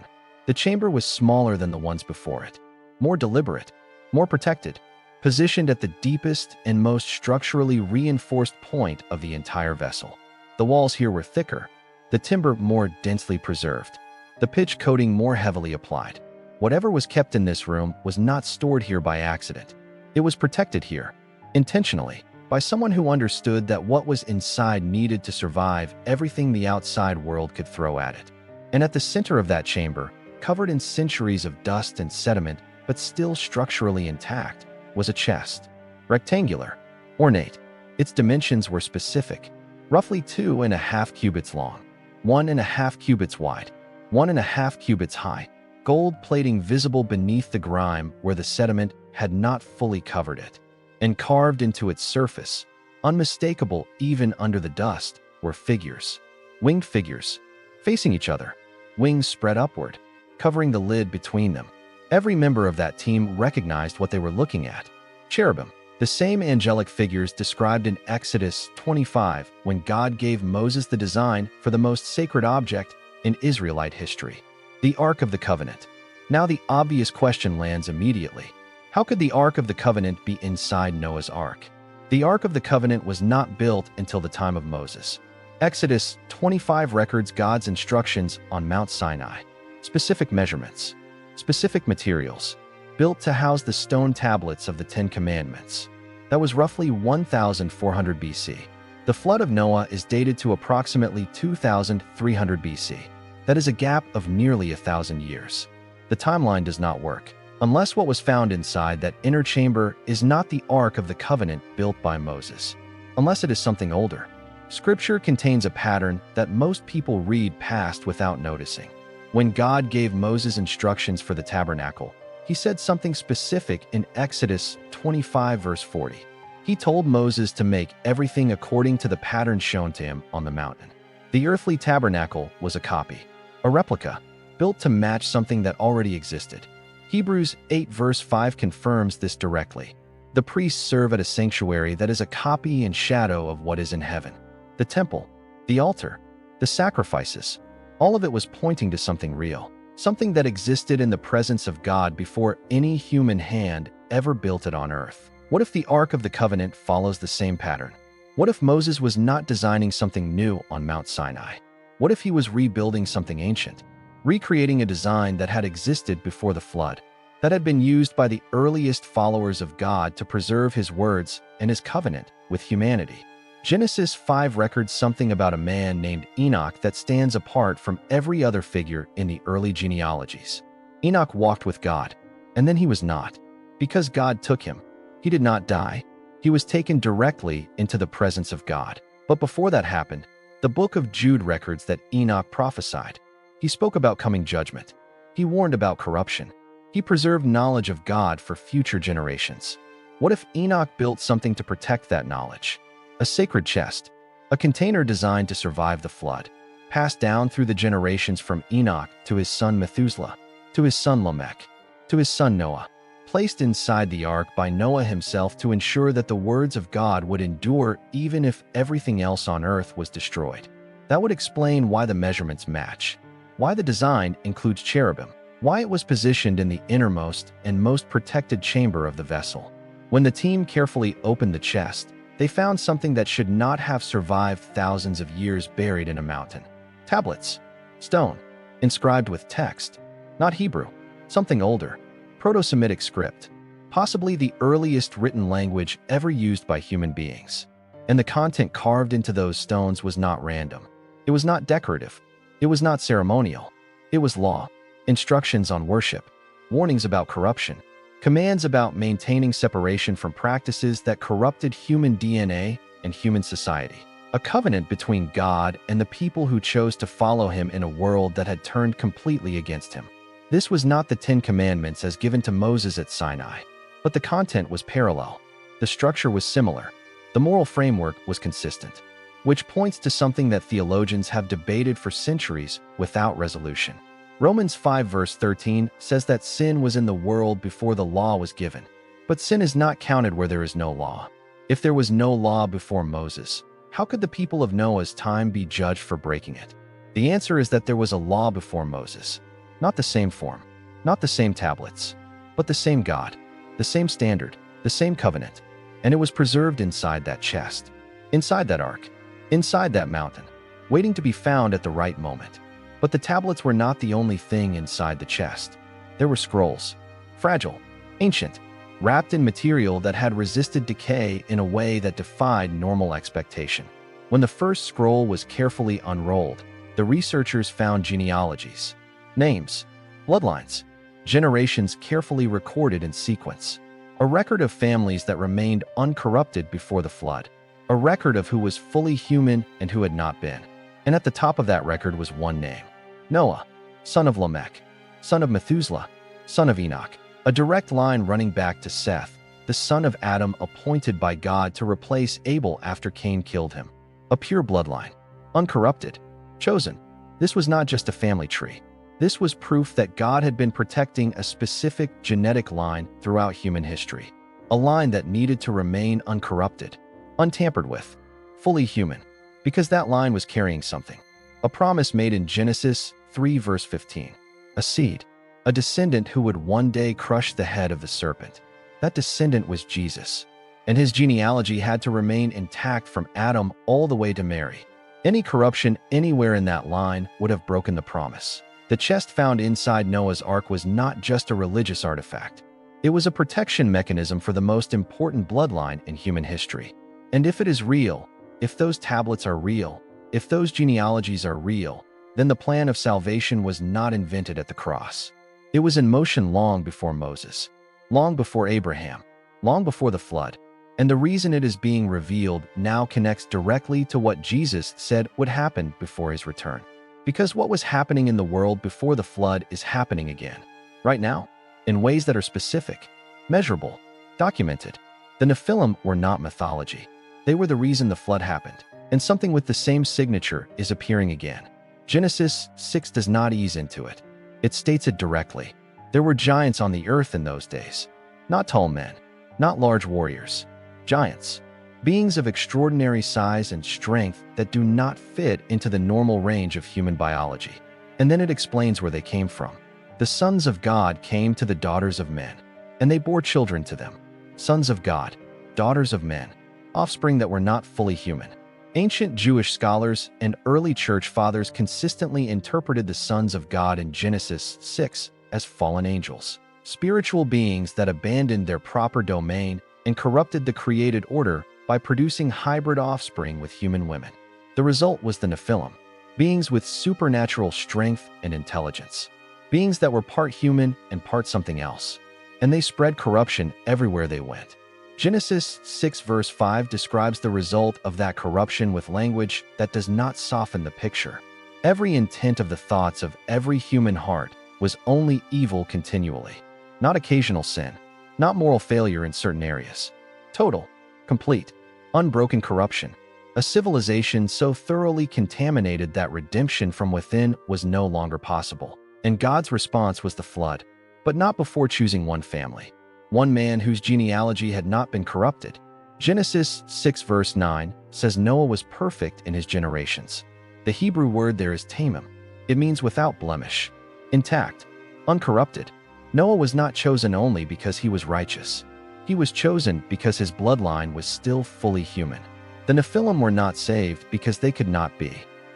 The chamber was smaller than the ones before it, more deliberate, more protected, positioned at the deepest and most structurally reinforced point of the entire vessel. The walls here were thicker, the timber more densely preserved, the pitch coating more heavily applied. Whatever was kept in this room was not stored here by accident. It was protected here, intentionally, by someone who understood that what was inside needed to survive everything the outside world could throw at it. And at the center of that chamber, covered in centuries of dust and sediment, but still structurally intact, was a chest. Rectangular, ornate. Its dimensions were specific, roughly 2.5 cubits long, 1.5 cubits wide, 1.5 cubits high, gold plating visible beneath the grime where the sediment had not fully covered it. And carved into its surface, unmistakable even under the dust, were figures. Winged figures, facing each other, wings spread upward, covering the lid between them. Every member of that team recognized what they were looking at. Cherubim, the same angelic figures described in Exodus 25 when God gave Moses the design for the most sacred object in Israelite history, the Ark of the Covenant. Now the obvious question lands immediately. How could the Ark of the Covenant be inside Noah's Ark? The Ark of the Covenant was not built until the time of Moses. Exodus 25 records God's instructions on Mount Sinai. Specific measurements, specific materials, built to house the stone tablets of the Ten Commandments. That was roughly 1400 BC. The flood of Noah is dated to approximately 2300 BC. That is a gap of nearly 1,000 years. The timeline does not work, unless what was found inside that inner chamber is not the Ark of the Covenant built by Moses. Unless it is something older. Scripture contains a pattern that most people read past without noticing. When God gave Moses instructions for the tabernacle, he said something specific in Exodus 25 verse 40. He told Moses to make everything according to the pattern shown to him on the mountain. The earthly tabernacle was a copy, a replica, built to match something that already existed. Hebrews 8 verse 5 confirms this directly. The priests serve at a sanctuary that is a copy and shadow of what is in heaven. The temple, the altar, the sacrifices, all of it was pointing to something real, something that existed in the presence of God before any human hand ever built it on earth. What if the Ark of the Covenant follows the same pattern? What if Moses was not designing something new on Mount Sinai? What if he was rebuilding something ancient, recreating a design that had existed before the flood, that had been used by the earliest followers of God to preserve his words and his covenant with humanity? Genesis 5 records something about a man named Enoch that stands apart from every other figure in the early genealogies. Enoch walked with God, and then he was not. Because God took him, he did not die. He was taken directly into the presence of God. But before that happened, the book of Jude records that Enoch prophesied. He spoke about coming judgment. He warned about corruption. He preserved knowledge of God for future generations. What if Enoch built something to protect that knowledge? A sacred chest, a container designed to survive the flood, passed down through the generations from Enoch to his son Methuselah, to his son Lamech, to his son Noah, placed inside the ark by Noah himself to ensure that the words of God would endure even if everything else on earth was destroyed. That would explain why the measurements match, why the design includes cherubim, why it was positioned in the innermost and most protected chamber of the vessel. When the team carefully opened the chest, they found something that should not have survived thousands of years buried in a mountain. Tablets, stone, inscribed with text, not Hebrew, something older, Proto-Semitic script, possibly the earliest written language ever used by human beings. And the content carved into those stones was not random. It was not decorative. It was not ceremonial. It was law, instructions on worship, warnings about corruption, commands about maintaining separation from practices that corrupted human DNA and human society. A covenant between God and the people who chose to follow him in a world that had turned completely against him. This was not the 10 Commandments as given to Moses at Sinai, but the content was parallel. The structure was similar. The moral framework was consistent, which points to something that theologians have debated for centuries without resolution. Romans 5 verse 13 says that sin was in the world before the law was given, but sin is not counted where there is no law. If there was no law before Moses, how could the people of Noah's time be judged for breaking it? The answer is that there was a law before Moses. Not the same form, not the same tablets, but the same God, the same standard, the same covenant. And it was preserved inside that chest, inside that ark, inside that mountain, waiting to be found at the right moment. But the tablets were not the only thing inside the chest. There were scrolls, fragile, ancient, wrapped in material that had resisted decay in a way that defied normal expectation. When the first scroll was carefully unrolled, the researchers found genealogies, names, bloodlines, generations carefully recorded in sequence, a record of families that remained uncorrupted before the flood, a record of who was fully human and who had not been. And at the top of that record was one name: Noah, son of Lamech, son of Methuselah, son of Enoch, a direct line running back to Seth, the son of Adam appointed by God to replace Abel after Cain killed him. A pure bloodline, uncorrupted, chosen. This was not just a family tree. This was proof that God had been protecting a specific genetic line throughout human history, a line that needed to remain uncorrupted, untampered with, fully human, because that line was carrying something. A promise made in Genesis 3 verse 15. A seed, a descendant who would one day crush the head of the serpent. That descendant was Jesus, and his genealogy had to remain intact from Adam all the way to Mary. Any corruption anywhere in that line would have broken the promise. The chest found inside Noah's Ark was not just a religious artifact. It was a protection mechanism for the most important bloodline in human history. And if it is real, if those tablets are real, if those genealogies are real, then the plan of salvation was not invented at the cross. It was in motion long before Moses, long before Abraham, long before the flood. And the reason it is being revealed now connects directly to what Jesus said would happen before his return. Because what was happening in the world before the flood is happening again, right now, in ways that are specific, measurable, documented. The Nephilim were not mythology. They were the reason the flood happened, and something with the same signature is appearing again. Genesis 6 does not ease into it. It states it directly. There were giants on the earth in those days. Not tall men, not large warriors. Giants. Beings of extraordinary size and strength that do not fit into the normal range of human biology. And then it explains where they came from. The sons of God came to the daughters of men, and they bore children to them. sons of God, daughters of men, offspring that were not fully human. Ancient Jewish scholars and early church fathers consistently interpreted the sons of God in Genesis 6 as fallen angels, spiritual beings that abandoned their proper domain and corrupted the created order by producing hybrid offspring with human women. The result was the Nephilim, beings with supernatural strength and intelligence, beings that were part human and part something else, and they spread corruption everywhere they went. Genesis 6 verse 5 describes the result of that corruption with language that does not soften the picture. Every intent of the thoughts of every human heart was only evil continually, not occasional sin, not moral failure in certain areas. Total, complete, unbroken corruption. A civilization so thoroughly contaminated that redemption from within was no longer possible. And God's response was the flood, but not before choosing one family, one man whose genealogy had not been corrupted. Genesis 6 verse 9 says Noah was perfect in his generations. The Hebrew word there is tamim. It means without blemish, intact, uncorrupted. Noah was not chosen only because he was righteous. He was chosen because his bloodline was still fully human. The Nephilim were not saved because they could not be.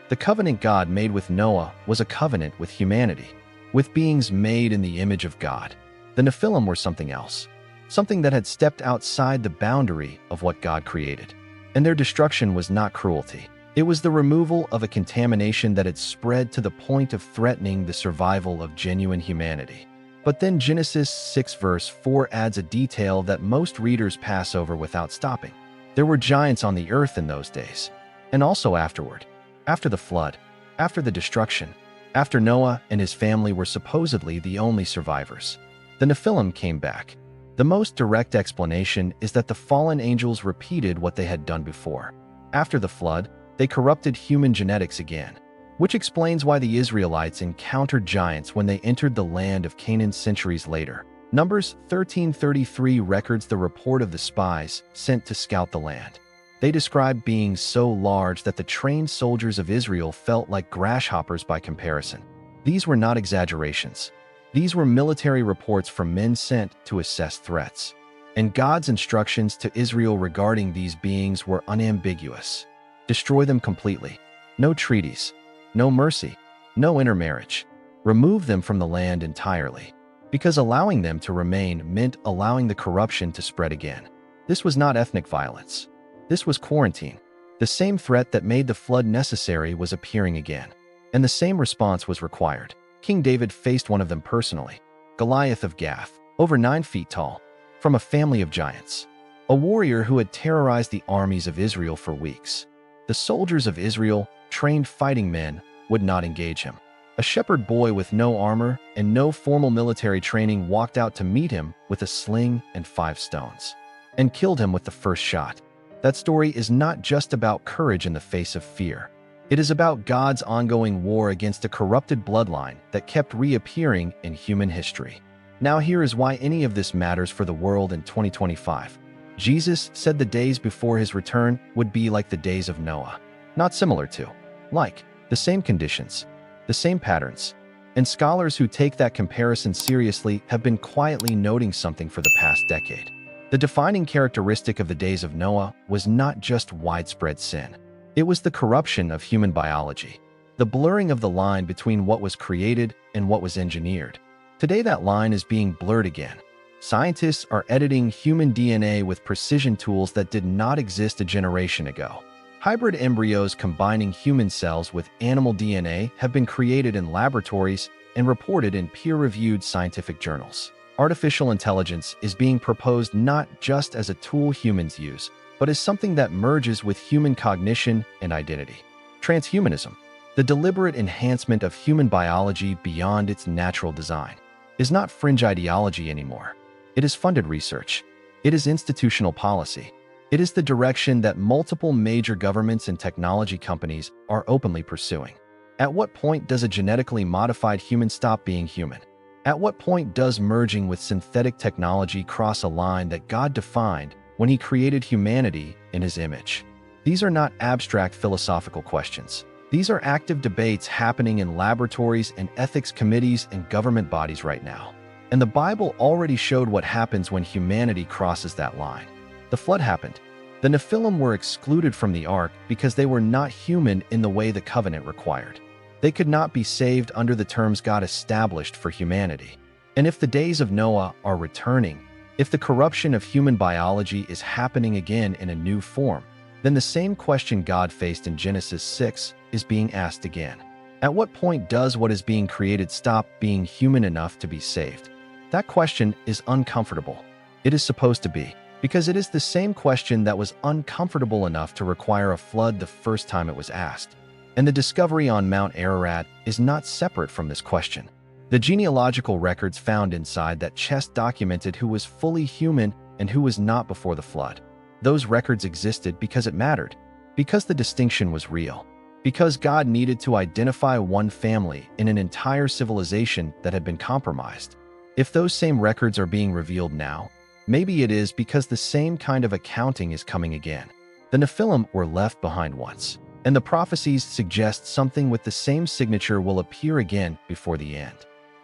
The covenant God made with Noah was a covenant with humanity, with beings made in the image of God. The Nephilim were something else, something that had stepped outside the boundary of what God created. And their destruction was not cruelty. It was the removal of a contamination that had spread to the point of threatening the survival of genuine humanity. But then Genesis 6 verse 4 adds a detail that most readers pass over without stopping. There were giants on the earth in those days, and also afterward, after the flood, after the destruction, after Noah and his family were supposedly the only survivors. The Nephilim came back. The most direct explanation is that the fallen angels repeated what they had done before. After the flood, they corrupted human genetics again, which explains why the Israelites encountered giants when they entered the land of Canaan centuries later. Numbers 13:33 records the report of the spies sent to scout the land. They describe beings so large that the trained soldiers of Israel felt like grasshoppers by comparison. These were not exaggerations. These were military reports from men sent to assess threats. And God's instructions to Israel regarding these beings were unambiguous. Destroy them completely. No treaties. No mercy. No intermarriage. Remove them from the land entirely. Because allowing them to remain meant allowing the corruption to spread again. This was not ethnic violence. This was quarantine. The same threat that made the flood necessary was appearing again. And the same response was required. King David faced one of them personally. Goliath of Gath, over 9 feet tall, from a family of giants. A warrior who had terrorized the armies of Israel for weeks. The soldiers of Israel, trained fighting men, would not engage him. A shepherd boy with no armor and no formal military training walked out to meet him with a sling and 5 stones, and killed him with the first shot. That story is not just about courage in the face of fear. It is about God's ongoing war against a corrupted bloodline that kept reappearing in human history. Now here is why any of this matters for the world in 2025. Jesus said the days before his return would be like the days of Noah. Not similar to, like, the same conditions, the same patterns. And scholars who take that comparison seriously have been quietly noting something for the past decade. The defining characteristic of the days of Noah was not just widespread sin. It was the corruption of human biology, the blurring of the line between what was created and what was engineered. Today that line is being blurred again. Scientists are editing human DNA with precision tools that did not exist a generation ago. Hybrid embryos combining human cells with animal DNA have been created in laboratories and reported in peer-reviewed scientific journals. Artificial intelligence is being proposed not just as a tool humans use, but as something that merges with human cognition and identity. Transhumanism, the deliberate enhancement of human biology beyond its natural design, is not fringe ideology anymore. It is funded research. It is institutional policy. It is the direction that multiple major governments and technology companies are openly pursuing. At what point does a genetically modified human stop being human? At what point does merging with synthetic technology cross a line that God defined when he created humanity in his image? These are not abstract philosophical questions. These are active debates happening in laboratories and ethics committees and government bodies right now. And the Bible already showed what happens when humanity crosses that line. The flood happened. The Nephilim were excluded from the ark because they were not human in the way the covenant required. They could not be saved under the terms God established for humanity. And if the days of Noah are returning, if the corruption of human biology is happening again in a new form, then the same question God faced in Genesis 6 is being asked again. At what point does what is being created stop being human enough to be saved? That question is uncomfortable. It is supposed to be, because it is the same question that was uncomfortable enough to require a flood the first time it was asked. And the discovery on Mount Ararat is not separate from this question. The genealogical records found inside that chest documented who was fully human and who was not before the flood. Those records existed because it mattered, because the distinction was real, because God needed to identify one family in an entire civilization that had been compromised. If those same records are being revealed now, maybe it is because the same kind of accounting is coming again. The Nephilim were left behind once, and the prophecies suggest something with the same signature will appear again before the end.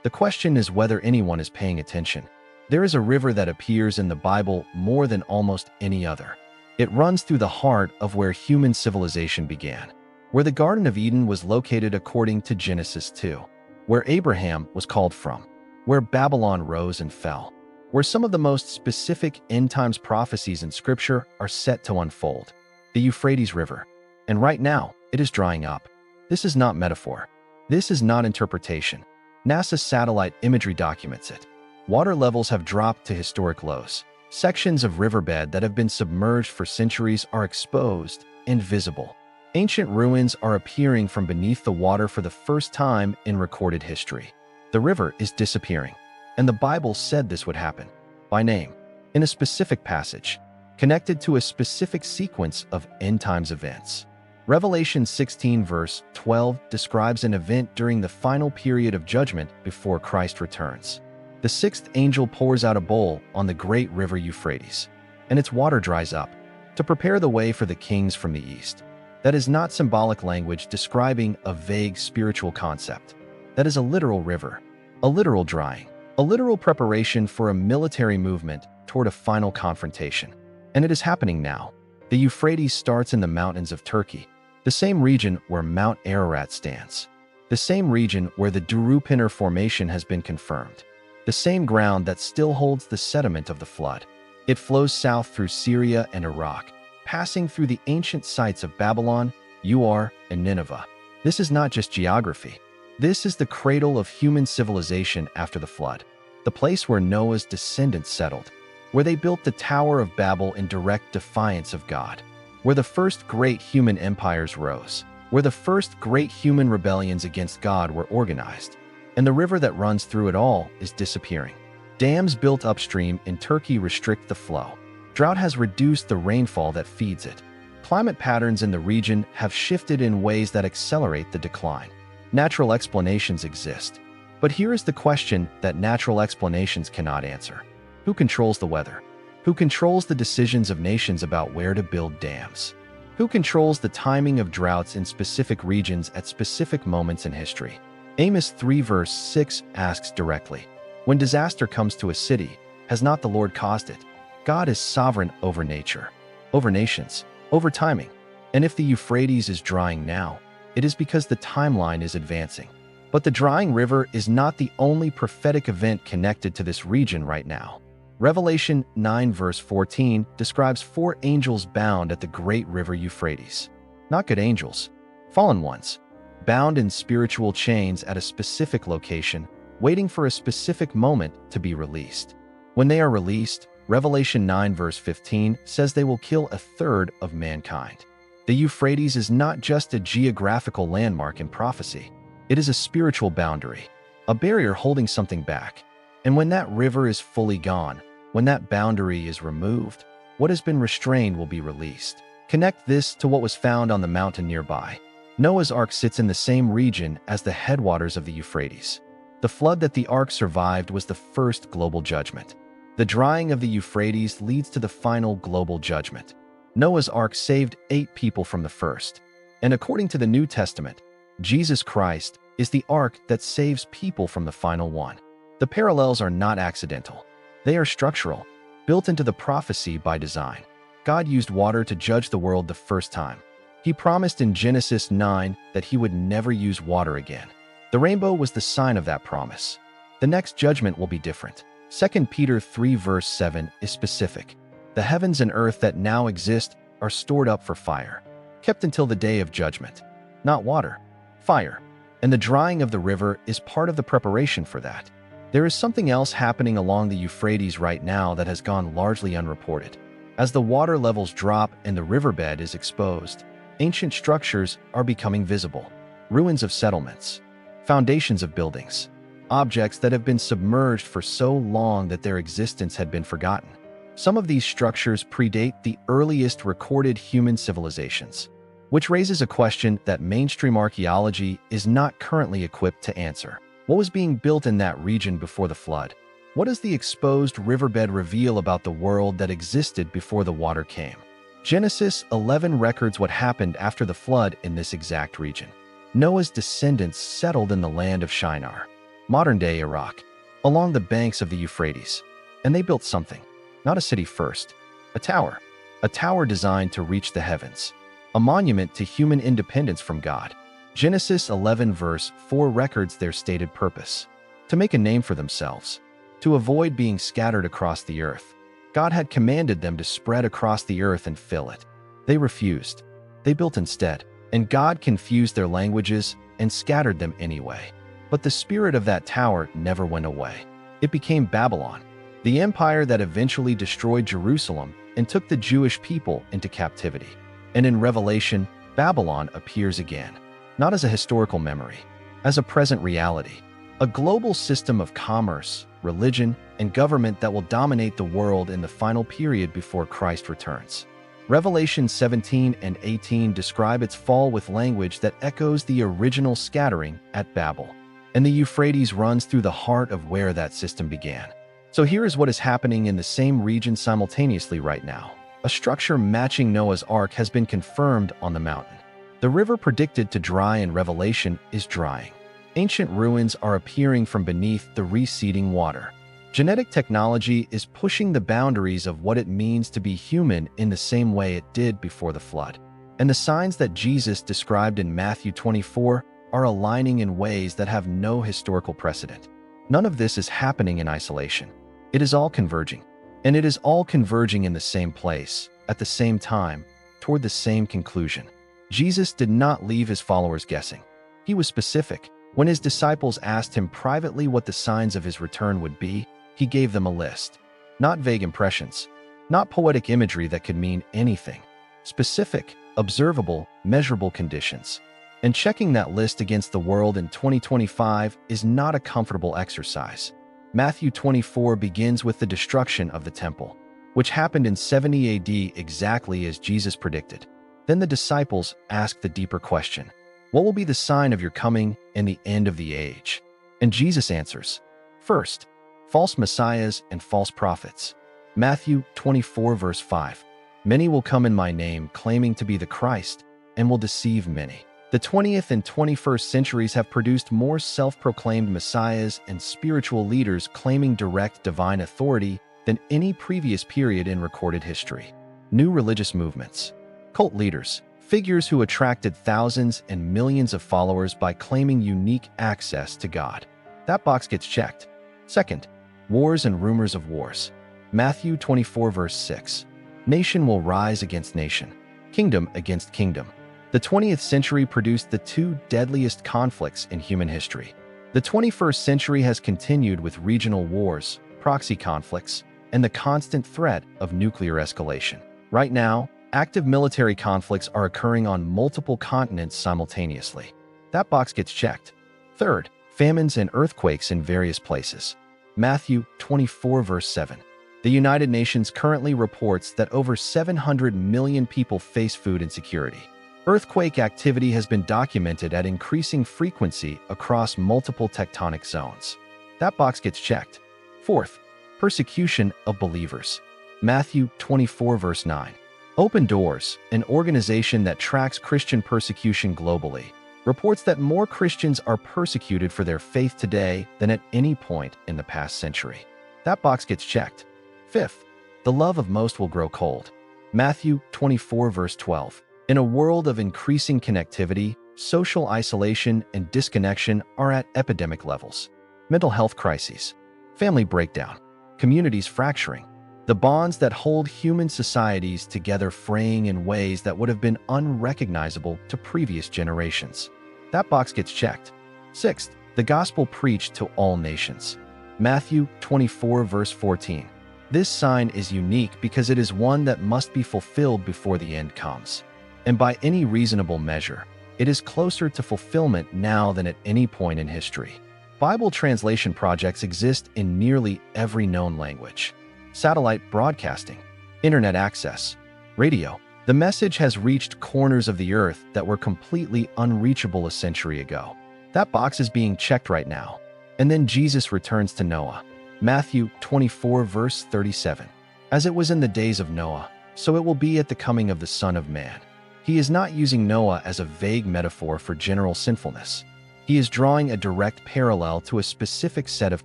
The question is whether anyone is paying attention. There is a river that appears in the Bible more than almost any other. It runs through the heart of where human civilization began, where the Garden of Eden was located according to Genesis 2, where Abraham was called from, where Babylon rose and fell, where some of the most specific end times prophecies in Scripture are set to unfold. The Euphrates River. And right now, it is drying up. This is not metaphor. This is not interpretation. NASA satellite imagery documents it. Water levels have dropped to historic lows. Sections of riverbed that have been submerged for centuries are exposed and visible. Ancient ruins are appearing from beneath the water for the first time in recorded history. The river is disappearing, and the Bible said this would happen, by name, in a specific passage, connected to a specific sequence of end times events. Revelation 16 verse 12 describes an event during the final period of judgment before Christ returns. The sixth angel pours out a bowl on the great river Euphrates, and its water dries up, to prepare the way for the kings from the east. That is not symbolic language describing a vague spiritual concept. That is a literal river, a literal drying, a literal preparation for a military movement toward a final confrontation. And it is happening now. The Euphrates starts in the mountains of Turkey, the same region where Mount Ararat stands, the same region where the Durupınar formation has been confirmed, the same ground that still holds the sediment of the flood. It flows south through Syria and Iraq, passing through the ancient sites of Babylon, Ur, and Nineveh. This is not just geography. This is the cradle of human civilization after the flood, the place where Noah's descendants settled, where they built the Tower of Babel in direct defiance of God, where the first great human empires rose, where the first great human rebellions against God were organized. And the river that runs through it all is disappearing. Dams built upstream in Turkey restrict the flow. Drought has reduced the rainfall that feeds it. Climate patterns in the region have shifted in ways that accelerate the decline. Natural explanations exist. But here is the question that natural explanations cannot answer. Who controls the weather? Who controls the decisions of nations about where to build dams? Who controls the timing of droughts in specific regions at specific moments in history? Amos 3 verse 6 asks directly, when disaster comes to a city, has not the Lord caused it? God is sovereign over nature, over nations, over timing. And if the Euphrates is drying now, it is because the timeline is advancing. But the drying river is not the only prophetic event connected to this region right now. Revelation 9 verse 14 describes 4 angels bound at the great river Euphrates. Not good angels, fallen ones, bound in spiritual chains at a specific location, waiting for a specific moment to be released. When they are released, Revelation 9 verse 15 says they will kill a third of mankind. The Euphrates is not just a geographical landmark in prophecy. It is a spiritual boundary, a barrier holding something back. And when that river is fully gone, when that boundary is removed, what has been restrained will be released. Connect this to what was found on the mountain nearby. Noah's Ark sits in the same region as the headwaters of the Euphrates. The flood that the Ark survived was the first global judgment. The drying of the Euphrates leads to the final global judgment. Noah's Ark saved 8 people from the first. And according to the New Testament, Jesus Christ is the ark that saves people from the final one. The parallels are not accidental. They are structural, built into the prophecy by design. God used water to judge the world the first time. He promised in Genesis 9 that he would never use water again. The rainbow was the sign of that promise. The next judgment will be different. 2 Peter 3 verse 7 is specific. The heavens and earth that now exist are stored up for fire, kept until the day of judgment. Not water, fire. And the drying of the river is part of the preparation for that. There is something else happening along the Euphrates right now that has gone largely unreported. As the water levels drop and the riverbed is exposed, ancient structures are becoming visible. Ruins of settlements, foundations of buildings, objects that have been submerged for so long that their existence had been forgotten. Some of these structures predate the earliest recorded human civilizations, which raises a question that mainstream archaeology is not currently equipped to answer. What was being built in that region before the flood? What does the exposed riverbed reveal about the world that existed before the water came? Genesis 11 records what happened after the flood in this exact region. Noah's descendants settled in the land of Shinar, modern-day Iraq, along the banks of the Euphrates. And they built something, not a city first, a tower designed to reach the heavens, a monument to human independence from God. Genesis 11 verse 4 records their stated purpose: to make a name for themselves, to avoid being scattered across the earth. God had commanded them to spread across the earth and fill it. They refused. They built instead, and God confused their languages and scattered them anyway. But the spirit of that tower never went away. It became Babylon, the empire that eventually destroyed Jerusalem and took the Jewish people into captivity. And in Revelation, Babylon appears again, not as a historical memory, as a present reality, a global system of commerce, religion, and government that will dominate the world in the final period before Christ returns. Revelation 17 and 18 describe its fall with language that echoes the original scattering at Babel. And the Euphrates runs through the heart of where that system began. So here is what is happening in the same region simultaneously right now. A structure matching Noah's Ark has been confirmed on the mountain. The river predicted to dry in Revelation is drying. Ancient ruins are appearing from beneath the receding water. Genetic technology is pushing the boundaries of what it means to be human in the same way it did before the flood. And the signs that Jesus described in Matthew 24 are aligning in ways that have no historical precedent. None of this is happening in isolation. It is all converging. And it is all converging in the same place, at the same time, toward the same conclusion. Jesus did not leave his followers guessing. He was specific. When his disciples asked him privately what the signs of his return would be, he gave them a list. Not vague impressions, not poetic imagery that could mean anything. Specific, observable, measurable conditions. And checking that list against the world in 2025 is not a comfortable exercise. Matthew 24 begins with the destruction of the temple, which happened in 70 AD exactly as Jesus predicted. Then the disciples ask the deeper question: what will be the sign of your coming and the end of the age? And Jesus answers: first, false messiahs and false prophets. Matthew 24 verse 5. Many will come in my name claiming to be the Christ and will deceive many. The 20th and 21st centuries have produced more self-proclaimed messiahs and spiritual leaders claiming direct divine authority than any previous period in recorded history. New religious movements, cult leaders, figures who attracted thousands and millions of followers by claiming unique access to God. That box gets checked. Second, wars and rumors of wars. Matthew 24 verse 6. Nation will rise against nation, kingdom against kingdom. The 20th century produced the two deadliest conflicts in human history. The 21st century has continued with regional wars, proxy conflicts, and the constant threat of nuclear escalation. Right now, active military conflicts are occurring on multiple continents simultaneously. That box gets checked. Third, famines and earthquakes in various places. Matthew 24 verse 7. The United Nations currently reports that over 700 million people face food insecurity. Earthquake activity has been documented at increasing frequency across multiple tectonic zones. That box gets checked. Fourth, persecution of believers. Matthew 24 verse 9. Open Doors, an organization that tracks Christian persecution globally, reports that more Christians are persecuted for their faith today than at any point in the past century. That box gets checked. Fifth, the love of most will grow cold. Matthew 24 verse 12. In a world of increasing connectivity, social isolation and disconnection are at epidemic levels. Mental health crises, family breakdown, communities fracturing, the bonds that hold human societies together fraying in ways that would have been unrecognizable to previous generations. That box gets checked. Sixth, the gospel preached to all nations. Matthew 24 verse 14. This sign is unique because it is one that must be fulfilled before the end comes. And by any reasonable measure, it is closer to fulfillment now than at any point in history. Bible translation projects exist in nearly every known language. Satellite broadcasting, internet access, radio. The message has reached corners of the earth that were completely unreachable a century ago. That box is being checked right now. And then Jesus returns to Noah. Matthew 24 verse 37. As it was in the days of Noah, so it will be at the coming of the Son of Man. He is not using Noah as a vague metaphor for general sinfulness. He is drawing a direct parallel to a specific set of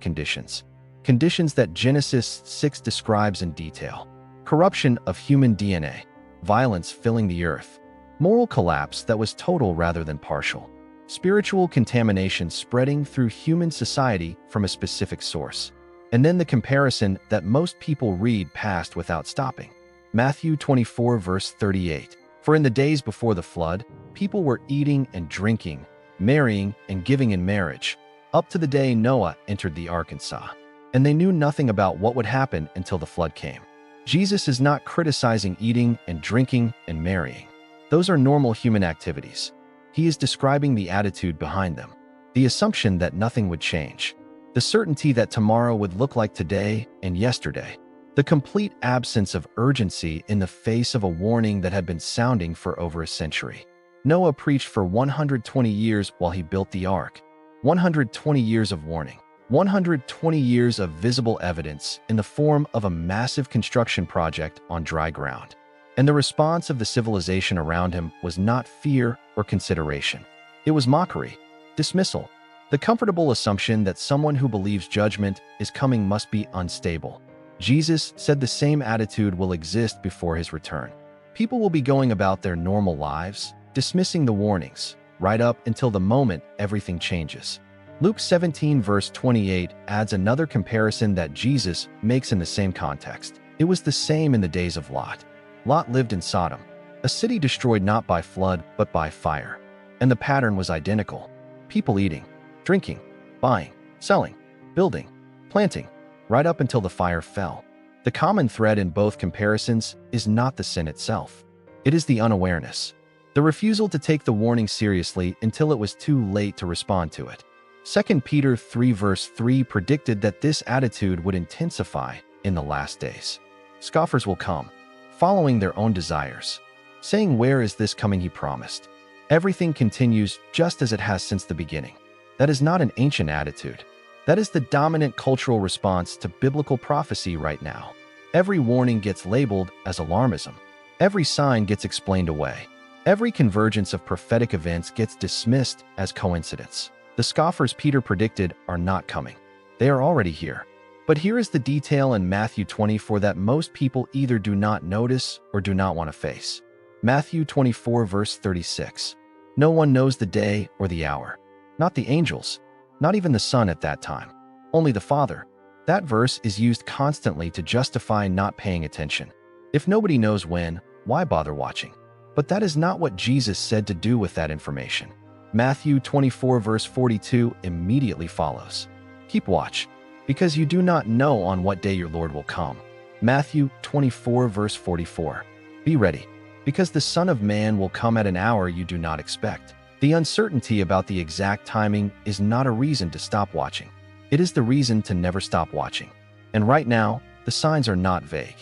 conditions. Conditions that Genesis 6 describes in detail. Corruption of human DNA, violence filling the earth, moral collapse that was total rather than partial, spiritual contamination spreading through human society from a specific source. And then the comparison that most people read past without stopping. Matthew 24 verse 38. For in the days before the flood, people were eating and drinking, marrying and giving in marriage, up to the day Noah entered the ark and saw. And they knew nothing about what would happen until the flood came. Jesus is not criticizing eating and drinking and marrying. Those are normal human activities. He is describing the attitude behind them, the assumption that nothing would change, the certainty that tomorrow would look like today and yesterday, the complete absence of urgency in the face of a warning that had been sounding for over a century. Noah preached for 120 years while he built the ark. 120 years of warning. 120 years of visible evidence in the form of a massive construction project on dry ground. And the response of the civilization around him was not fear or consideration. It was mockery, dismissal, the comfortable assumption that someone who believes judgment is coming must be unstable. Jesus said the same attitude will exist before his return. People will be going about their normal lives, dismissing the warnings, right up until the moment everything changes. Luke 17 verse 28 adds another comparison that Jesus makes in the same context. It was the same in the days of Lot. Lot lived in Sodom, a city destroyed not by flood but by fire. And the pattern was identical. People eating, drinking, buying, selling, building, planting, right up until the fire fell. The common thread in both comparisons is not the sin itself. It is the unawareness, the refusal to take the warning seriously until it was too late to respond to it. 2 Peter 3 verse 3 predicted that this attitude would intensify in the last days. Scoffers will come, following their own desires, saying, "Where is this coming he promised?" Everything continues just as it has since the beginning. That is not an ancient attitude. That is the dominant cultural response to biblical prophecy right now. Every warning gets labeled as alarmism. Every sign gets explained away. Every convergence of prophetic events gets dismissed as coincidence. The scoffers Peter predicted are not coming. They are already here. But here is the detail in Matthew 24 that most people either do not notice or do not want to face. Matthew 24 verse 36. No one knows the day or the hour. Not the angels, not even the Son at that time. Only the Father. That verse is used constantly to justify not paying attention. If nobody knows when, why bother watching? But that is not what Jesus said to do with that information. Matthew 24 verse 42 immediately follows. Keep watch, because you do not know on what day your Lord will come. Matthew 24 verse 44. Be ready, because the Son of Man will come at an hour you do not expect. The uncertainty about the exact timing is not a reason to stop watching. It is the reason to never stop watching. And right now, the signs are not vague.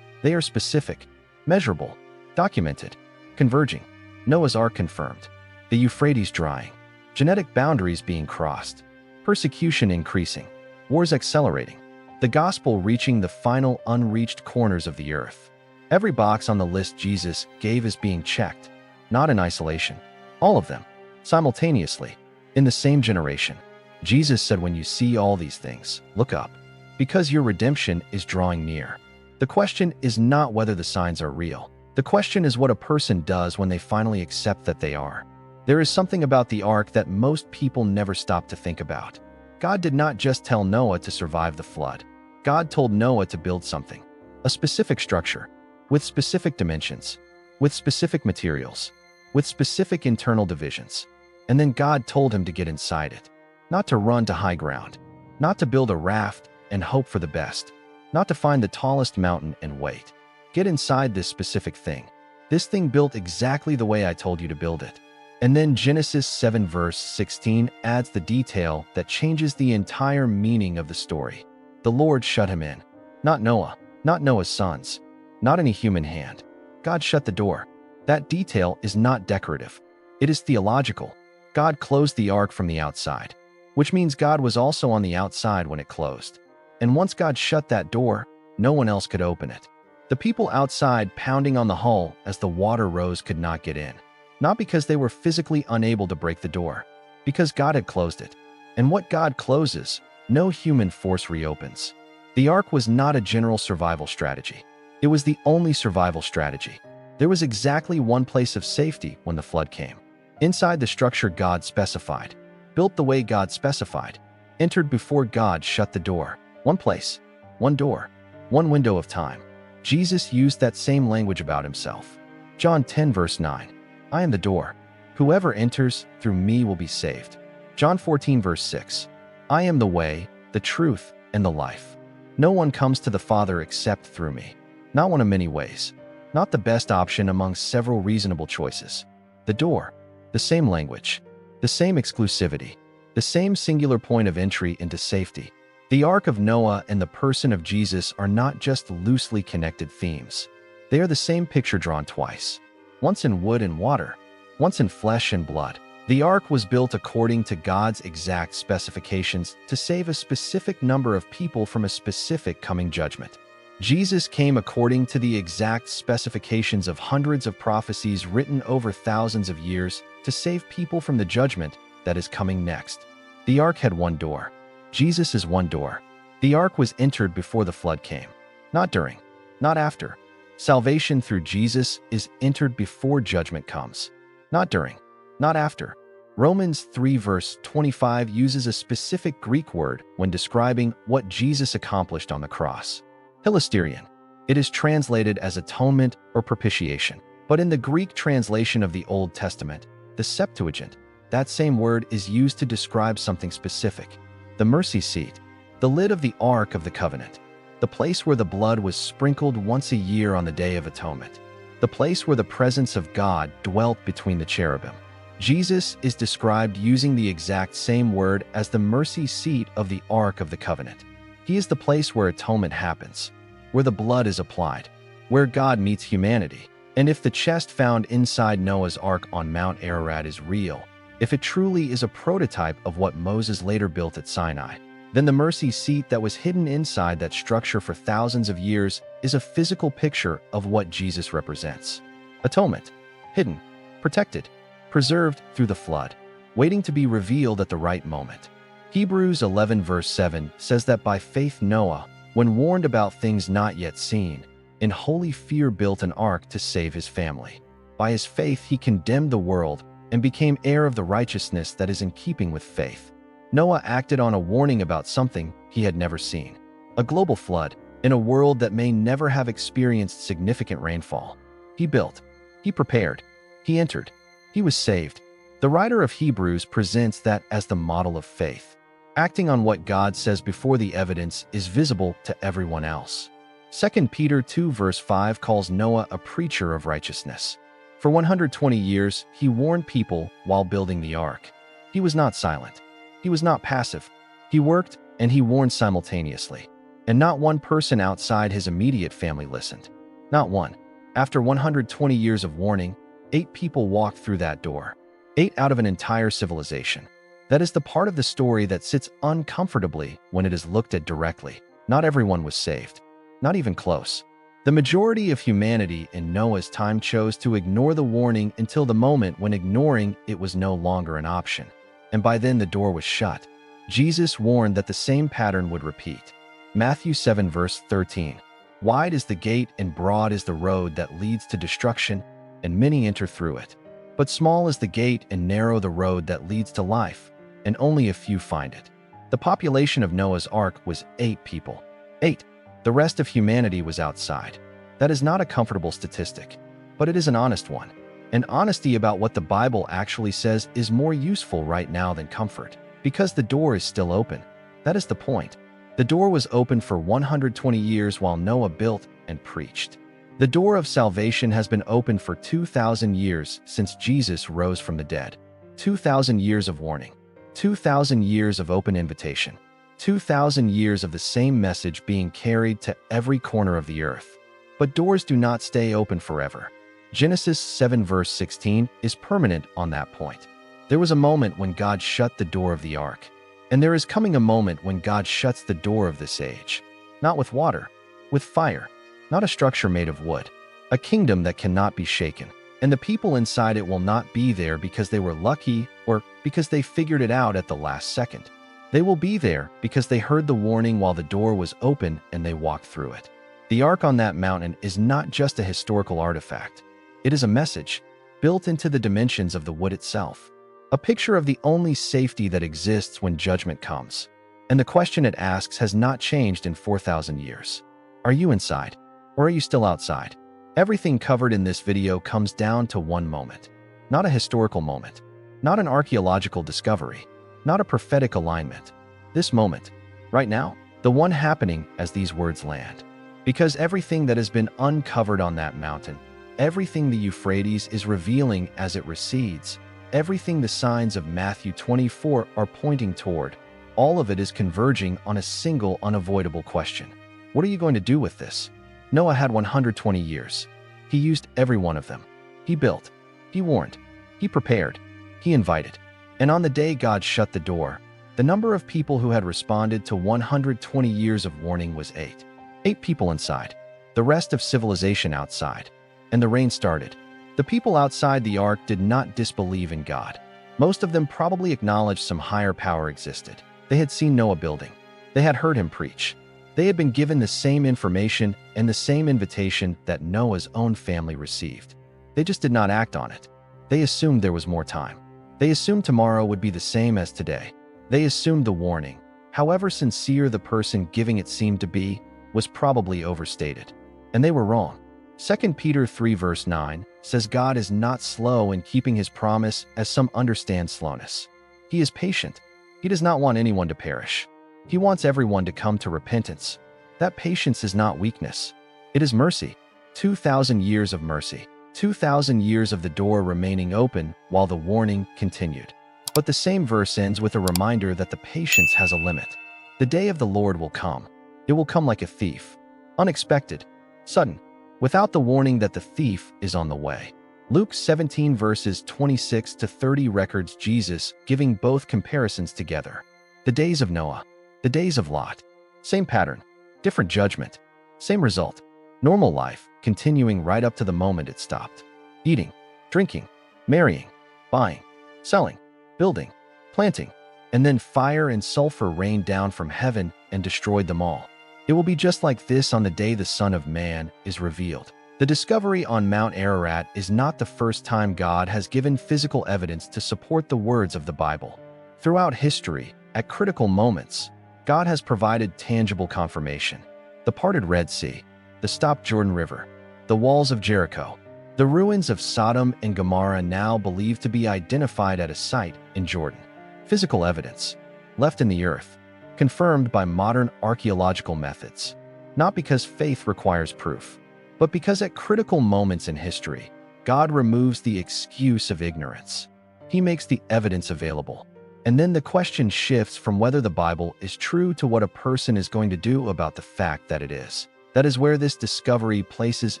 They are specific, measurable, documented, converging. Noah's Ark confirmed. The Euphrates drying. Genetic boundaries being crossed. Persecution increasing. Wars accelerating. The gospel reaching the final unreached corners of the earth. Every box on the list Jesus gave is being checked, not in isolation. All of them. Simultaneously, in the same generation, Jesus said, "When you see all these things, look up, because your redemption is drawing near." The question is not whether the signs are real. The question is what a person does when they finally accept that they are. There is something about the ark that most people never stop to think about. God did not just tell Noah to survive the flood. God told Noah to build something, a specific structure, with specific dimensions, with specific materials, with specific internal divisions. And then God told him to get inside it, not to run to high ground, not to build a raft and hope for the best, not to find the tallest mountain and wait. Get inside this specific thing. This thing built exactly the way I told you to build it. And then Genesis 7 verse 16 adds the detail that changes the entire meaning of the story. The Lord shut him in. Not Noah, not Noah's sons, not any human hand. God shut the door. That detail is not decorative. It is theological. God closed the ark from the outside, which means God was also on the outside when it closed. And once God shut that door, no one else could open it. The people outside pounding on the hull as the water rose could not get in. Not because they were physically unable to break the door, because God had closed it. And what God closes, no human force reopens. The ark was not a general survival strategy. It was the only survival strategy. There was exactly one place of safety when the flood came. Inside the structure God specified, built the way God specified, entered before God shut the door. One place, one door, one window of time. Jesus used that same language about himself. John 10 verse 9. I am the door. Whoever enters through me will be saved. John 14 verse 6. I am the way, the truth, and the life. No one comes to the Father except through me. Not one of many ways. Not the best option among several reasonable choices. The door. The same language. The same exclusivity. The same singular point of entry into safety. The Ark of Noah and the person of Jesus are not just loosely connected themes. They are the same picture drawn twice. Once in wood and water, once in flesh and blood. The ark was built according to God's exact specifications to save a specific number of people from a specific coming judgment. Jesus came according to the exact specifications of hundreds of prophecies written over thousands of years to save people from the judgment that is coming next. The ark had one door. Jesus is one door. The ark was entered before the flood came, not during, not after. Salvation through Jesus is entered before judgment comes, not during, not after. Romans 3 verse 25 uses a specific Greek word when describing what Jesus accomplished on the cross. Hilasterion. It is translated as atonement or propitiation. But in the Greek translation of the Old Testament, the Septuagint, that same word is used to describe something specific. The mercy seat, the lid of the Ark of the Covenant, the place where the blood was sprinkled once a year on the Day of Atonement, the place where the presence of God dwelt between the cherubim. Jesus is described using the exact same word as the mercy seat of the Ark of the Covenant. He is the place where atonement happens, where the blood is applied, where God meets humanity. And if the chest found inside Noah's Ark on Mount Ararat is real, if it truly is a prototype of what Moses later built at Sinai, then the mercy seat that was hidden inside that structure for thousands of years is a physical picture of what Jesus represents. Atonement, hidden, protected, preserved through the flood, waiting to be revealed at the right moment. Hebrews 11 verse 7 says that by faith Noah, when warned about things not yet seen, in holy fear built an ark to save his family. By his faith he condemned the world and became heir of the righteousness that is in keeping with faith. Noah acted on a warning about something he had never seen. A global flood in a world that may never have experienced significant rainfall. He built, he prepared, he entered, he was saved. The writer of Hebrews presents that as the model of faith, acting on what God says before the evidence is visible to everyone else. 2 Peter 2 verse 5 calls Noah a preacher of righteousness. For 120 years, he warned people while building the ark. He was not silent. He was not passive. He worked and he warned simultaneously. And not one person outside his immediate family listened. Not one. After 120 years of warning, 8 people walked through that door. 8 out of an entire civilization. That is the part of the story that sits uncomfortably when it is looked at directly. Not everyone was saved. Not even close. The majority of humanity in Noah's time chose to ignore the warning until the moment when ignoring it was no longer an option. And by then the door was shut. Jesus warned that the same pattern would repeat. Matthew 7 verse 13. Wide is the gate and broad is the road that leads to destruction, and many enter through it. But small is the gate and narrow the road that leads to life, and only a few find it. The population of Noah's Ark was 8 people. 8. The rest of humanity was outside. That is not a comfortable statistic, but it is an honest one. And honesty about what the Bible actually says is more useful right now than comfort, because the door is still open. That is the point. The door was open for 120 years while Noah built and preached. The door of salvation has been open for 2,000 years since Jesus rose from the dead. 2,000 years of warning. 2,000 years of open invitation. 2,000 years of the same message being carried to every corner of the earth. But doors do not stay open forever. Genesis 7 verse 16 is permanent on that point. There was a moment when God shut the door of the ark. And there is coming a moment when God shuts the door of this age. Not with water, with fire. Not a structure made of wood. A kingdom that cannot be shaken. And the people inside it will not be there because they were lucky or because they figured it out at the last second. They will be there because they heard the warning while the door was open and they walked through it. The ark on that mountain is not just a historical artifact. It is a message, built into the dimensions of the wood itself. A picture of the only safety that exists when judgment comes. And the question it asks has not changed in 4,000 years. Are you inside? Or are you still outside? Everything covered in this video comes down to one moment. Not a historical moment. Not an archaeological discovery. Not a prophetic alignment. This moment, right now, the one happening as these words land. Because everything that has been uncovered on that mountain, everything the Euphrates is revealing as it recedes, everything the signs of Matthew 24 are pointing toward, all of it is converging on a single unavoidable question. What are you going to do with this? Noah had 120 years. He used every one of them. He built. He warned. He prepared. He invited. And on the day God shut the door, the number of people who had responded to 120 years of warning was 8. 8 people inside. The rest of civilization outside. And the rain started. The people outside the ark did not disbelieve in God. Most of them probably acknowledged some higher power existed. They had seen Noah building. They had heard him preach. They had been given the same information and the same invitation that Noah's own family received. They just did not act on it. They assumed there was more time. They assumed tomorrow would be the same as today. They assumed the warning, however sincere the person giving it seemed to be, was probably overstated. And they were wrong. 2 Peter 3 verse 9 says God is not slow in keeping his promise as some understand slowness. He is patient. He does not want anyone to perish. He wants everyone to come to repentance. That patience is not weakness. It is mercy. 2,000 years of mercy. 2,000 years of the door remaining open while the warning continued. But the same verse ends with a reminder that the patience has a limit. The day of the Lord will come. It will come like a thief. Unexpected. Sudden. Without the warning that the thief is on the way. Luke 17 verses 26 to 30 records Jesus giving both comparisons together. The days of Noah. The days of Lot. Same pattern. Different judgment. Same result. Normal life, continuing right up to the moment it stopped. Eating, drinking, marrying, buying, selling, building, planting, and then fire and sulfur rained down from heaven and destroyed them all. It will be just like this on the day the Son of Man is revealed. The discovery on Mount Ararat is not the first time God has given physical evidence to support the words of the Bible. Throughout history, at critical moments, God has provided tangible confirmation. The parted Red Sea, the stopped Jordan River, the walls of Jericho, the ruins of Sodom and Gomorrah now believed to be identified at a site in Jordan. Physical evidence, left in the earth, confirmed by modern archaeological methods. Not because faith requires proof, but because at critical moments in history, God removes the excuse of ignorance. He makes the evidence available. And then the question shifts from whether the Bible is true to what a person is going to do about the fact that it is. That is where this discovery places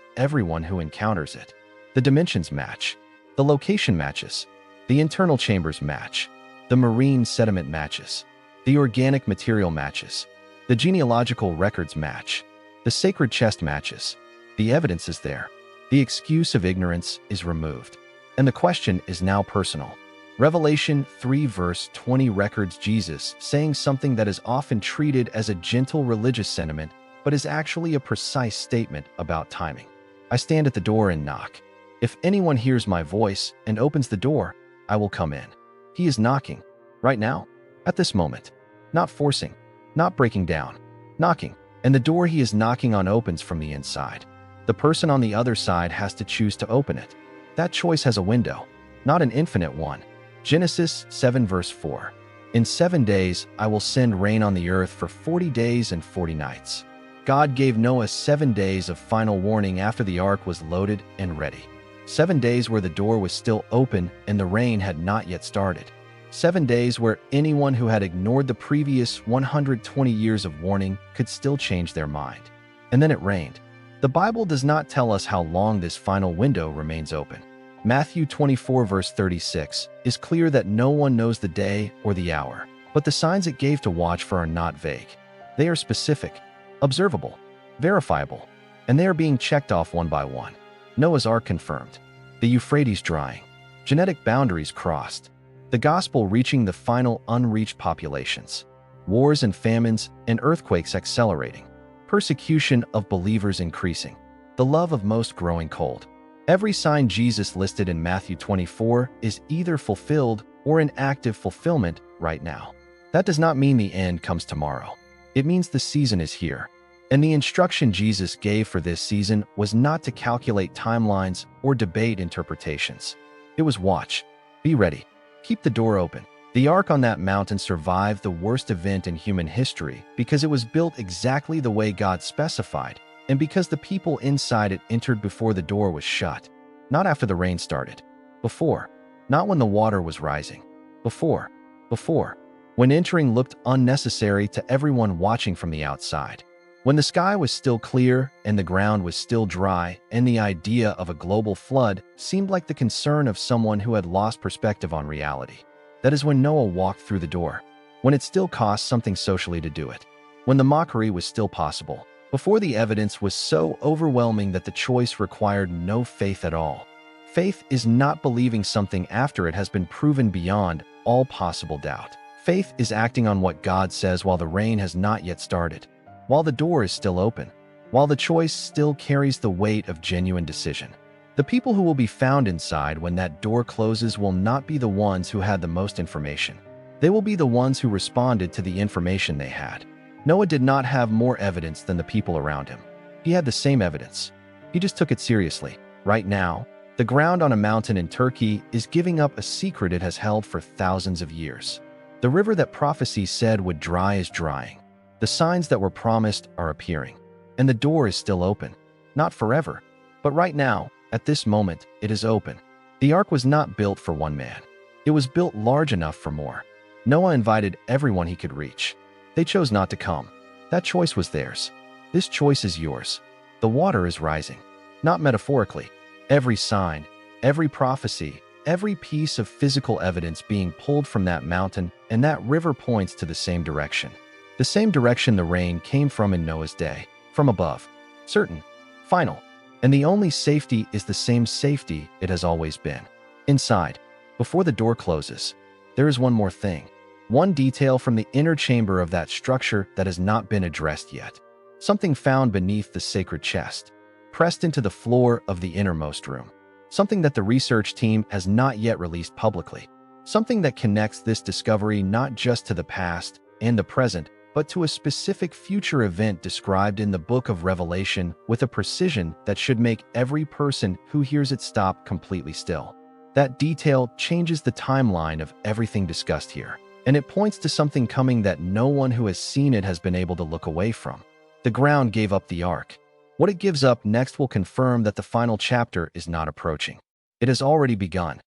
everyone who encounters it. The dimensions match. The location matches. The internal chambers match. The marine sediment matches. The organic material matches. The genealogical records match. The sacred chest matches. The evidence is there. The excuse of ignorance is removed. And the question is now personal. Revelation 3 verse 20 records Jesus saying something that is often treated as a gentle religious sentiment, but is actually a precise statement about timing. I stand at the door and knock. If anyone hears my voice and opens the door, I will come in. He is knocking. Right now. At this moment. Not forcing. Not breaking down. Knocking. And the door he is knocking on opens from the inside. The person on the other side has to choose to open it. That choice has a window, not an infinite one. Genesis 7 verse 4. In 7 days I will send rain on the earth for 40 days and 40 nights. God gave Noah 7 days of final warning after the ark was loaded and ready. 7 days where the door was still open and the rain had not yet started. 7 days where anyone who had ignored the previous 120 years of warning could still change their mind. And then it rained. The Bible does not tell us how long this final window remains open. Matthew 24 verse 36 is clear that no one knows the day or the hour, but the signs it gave to watch for are not vague. They are specific, observable, verifiable, and they are being checked off one by one. Noah's Ark confirmed. The Euphrates drying. Genetic boundaries crossed. The gospel reaching the final unreached populations. Wars and famines and earthquakes accelerating. Persecution of believers increasing. The love of most growing cold. Every sign Jesus listed in Matthew 24 is either fulfilled or in active fulfillment right now. That does not mean the end comes tomorrow. It means the season is here. And the instruction Jesus gave for this season was not to calculate timelines or debate interpretations. It was watch, be ready, keep the door open. The ark on that mountain survived the worst event in human history because it was built exactly the way God specified, and because the people inside it entered before the door was shut. Not after the rain started. Before. Not when the water was rising. Before. When entering looked unnecessary to everyone watching from the outside. When the sky was still clear and the ground was still dry, and the idea of a global flood seemed like the concern of someone who had lost perspective on reality. That is when Noah walked through the door. When it still cost something socially to do it. When the mockery was still possible. Before the evidence was so overwhelming that the choice required no faith at all. Faith is not believing something after it has been proven beyond all possible doubt. Faith is acting on what God says while the rain has not yet started, while the door is still open, while the choice still carries the weight of genuine decision. The people who will be found inside when that door closes will not be the ones who had the most information. They will be the ones who responded to the information they had. Noah did not have more evidence than the people around him. He had the same evidence. He just took it seriously. Right now, the ground on a mountain in Turkey is giving up a secret it has held for thousands of years. The river that prophecy said would dry is drying. The signs that were promised are appearing. And the door is still open. Not forever, but right now, at this moment, it is open. The ark was not built for one man. It was built large enough for more. Noah invited everyone he could reach. They chose not to come. That choice was theirs. This choice is yours. The water is rising. Not metaphorically. Every sign, every prophecy, every piece of physical evidence being pulled from that mountain and that river points to the same direction. The same direction the rain came from in Noah's day. From above. Certain. Final. And the only safety is the same safety it has always been. Inside. Before the door closes. There is one more thing. One detail from the inner chamber of that structure that has not been addressed yet. Something found beneath the sacred chest, pressed into the floor of the innermost room. Something that the research team has not yet released publicly. Something that connects this discovery not just to the past and the present, but to a specific future event described in the book of Revelation with a precision that should make every person who hears it stop completely still. That detail changes the timeline of everything discussed here. And it points to something coming that no one who has seen it has been able to look away from. The ground gave up the ark. What it gives up next will confirm that the final chapter is not approaching. It has already begun.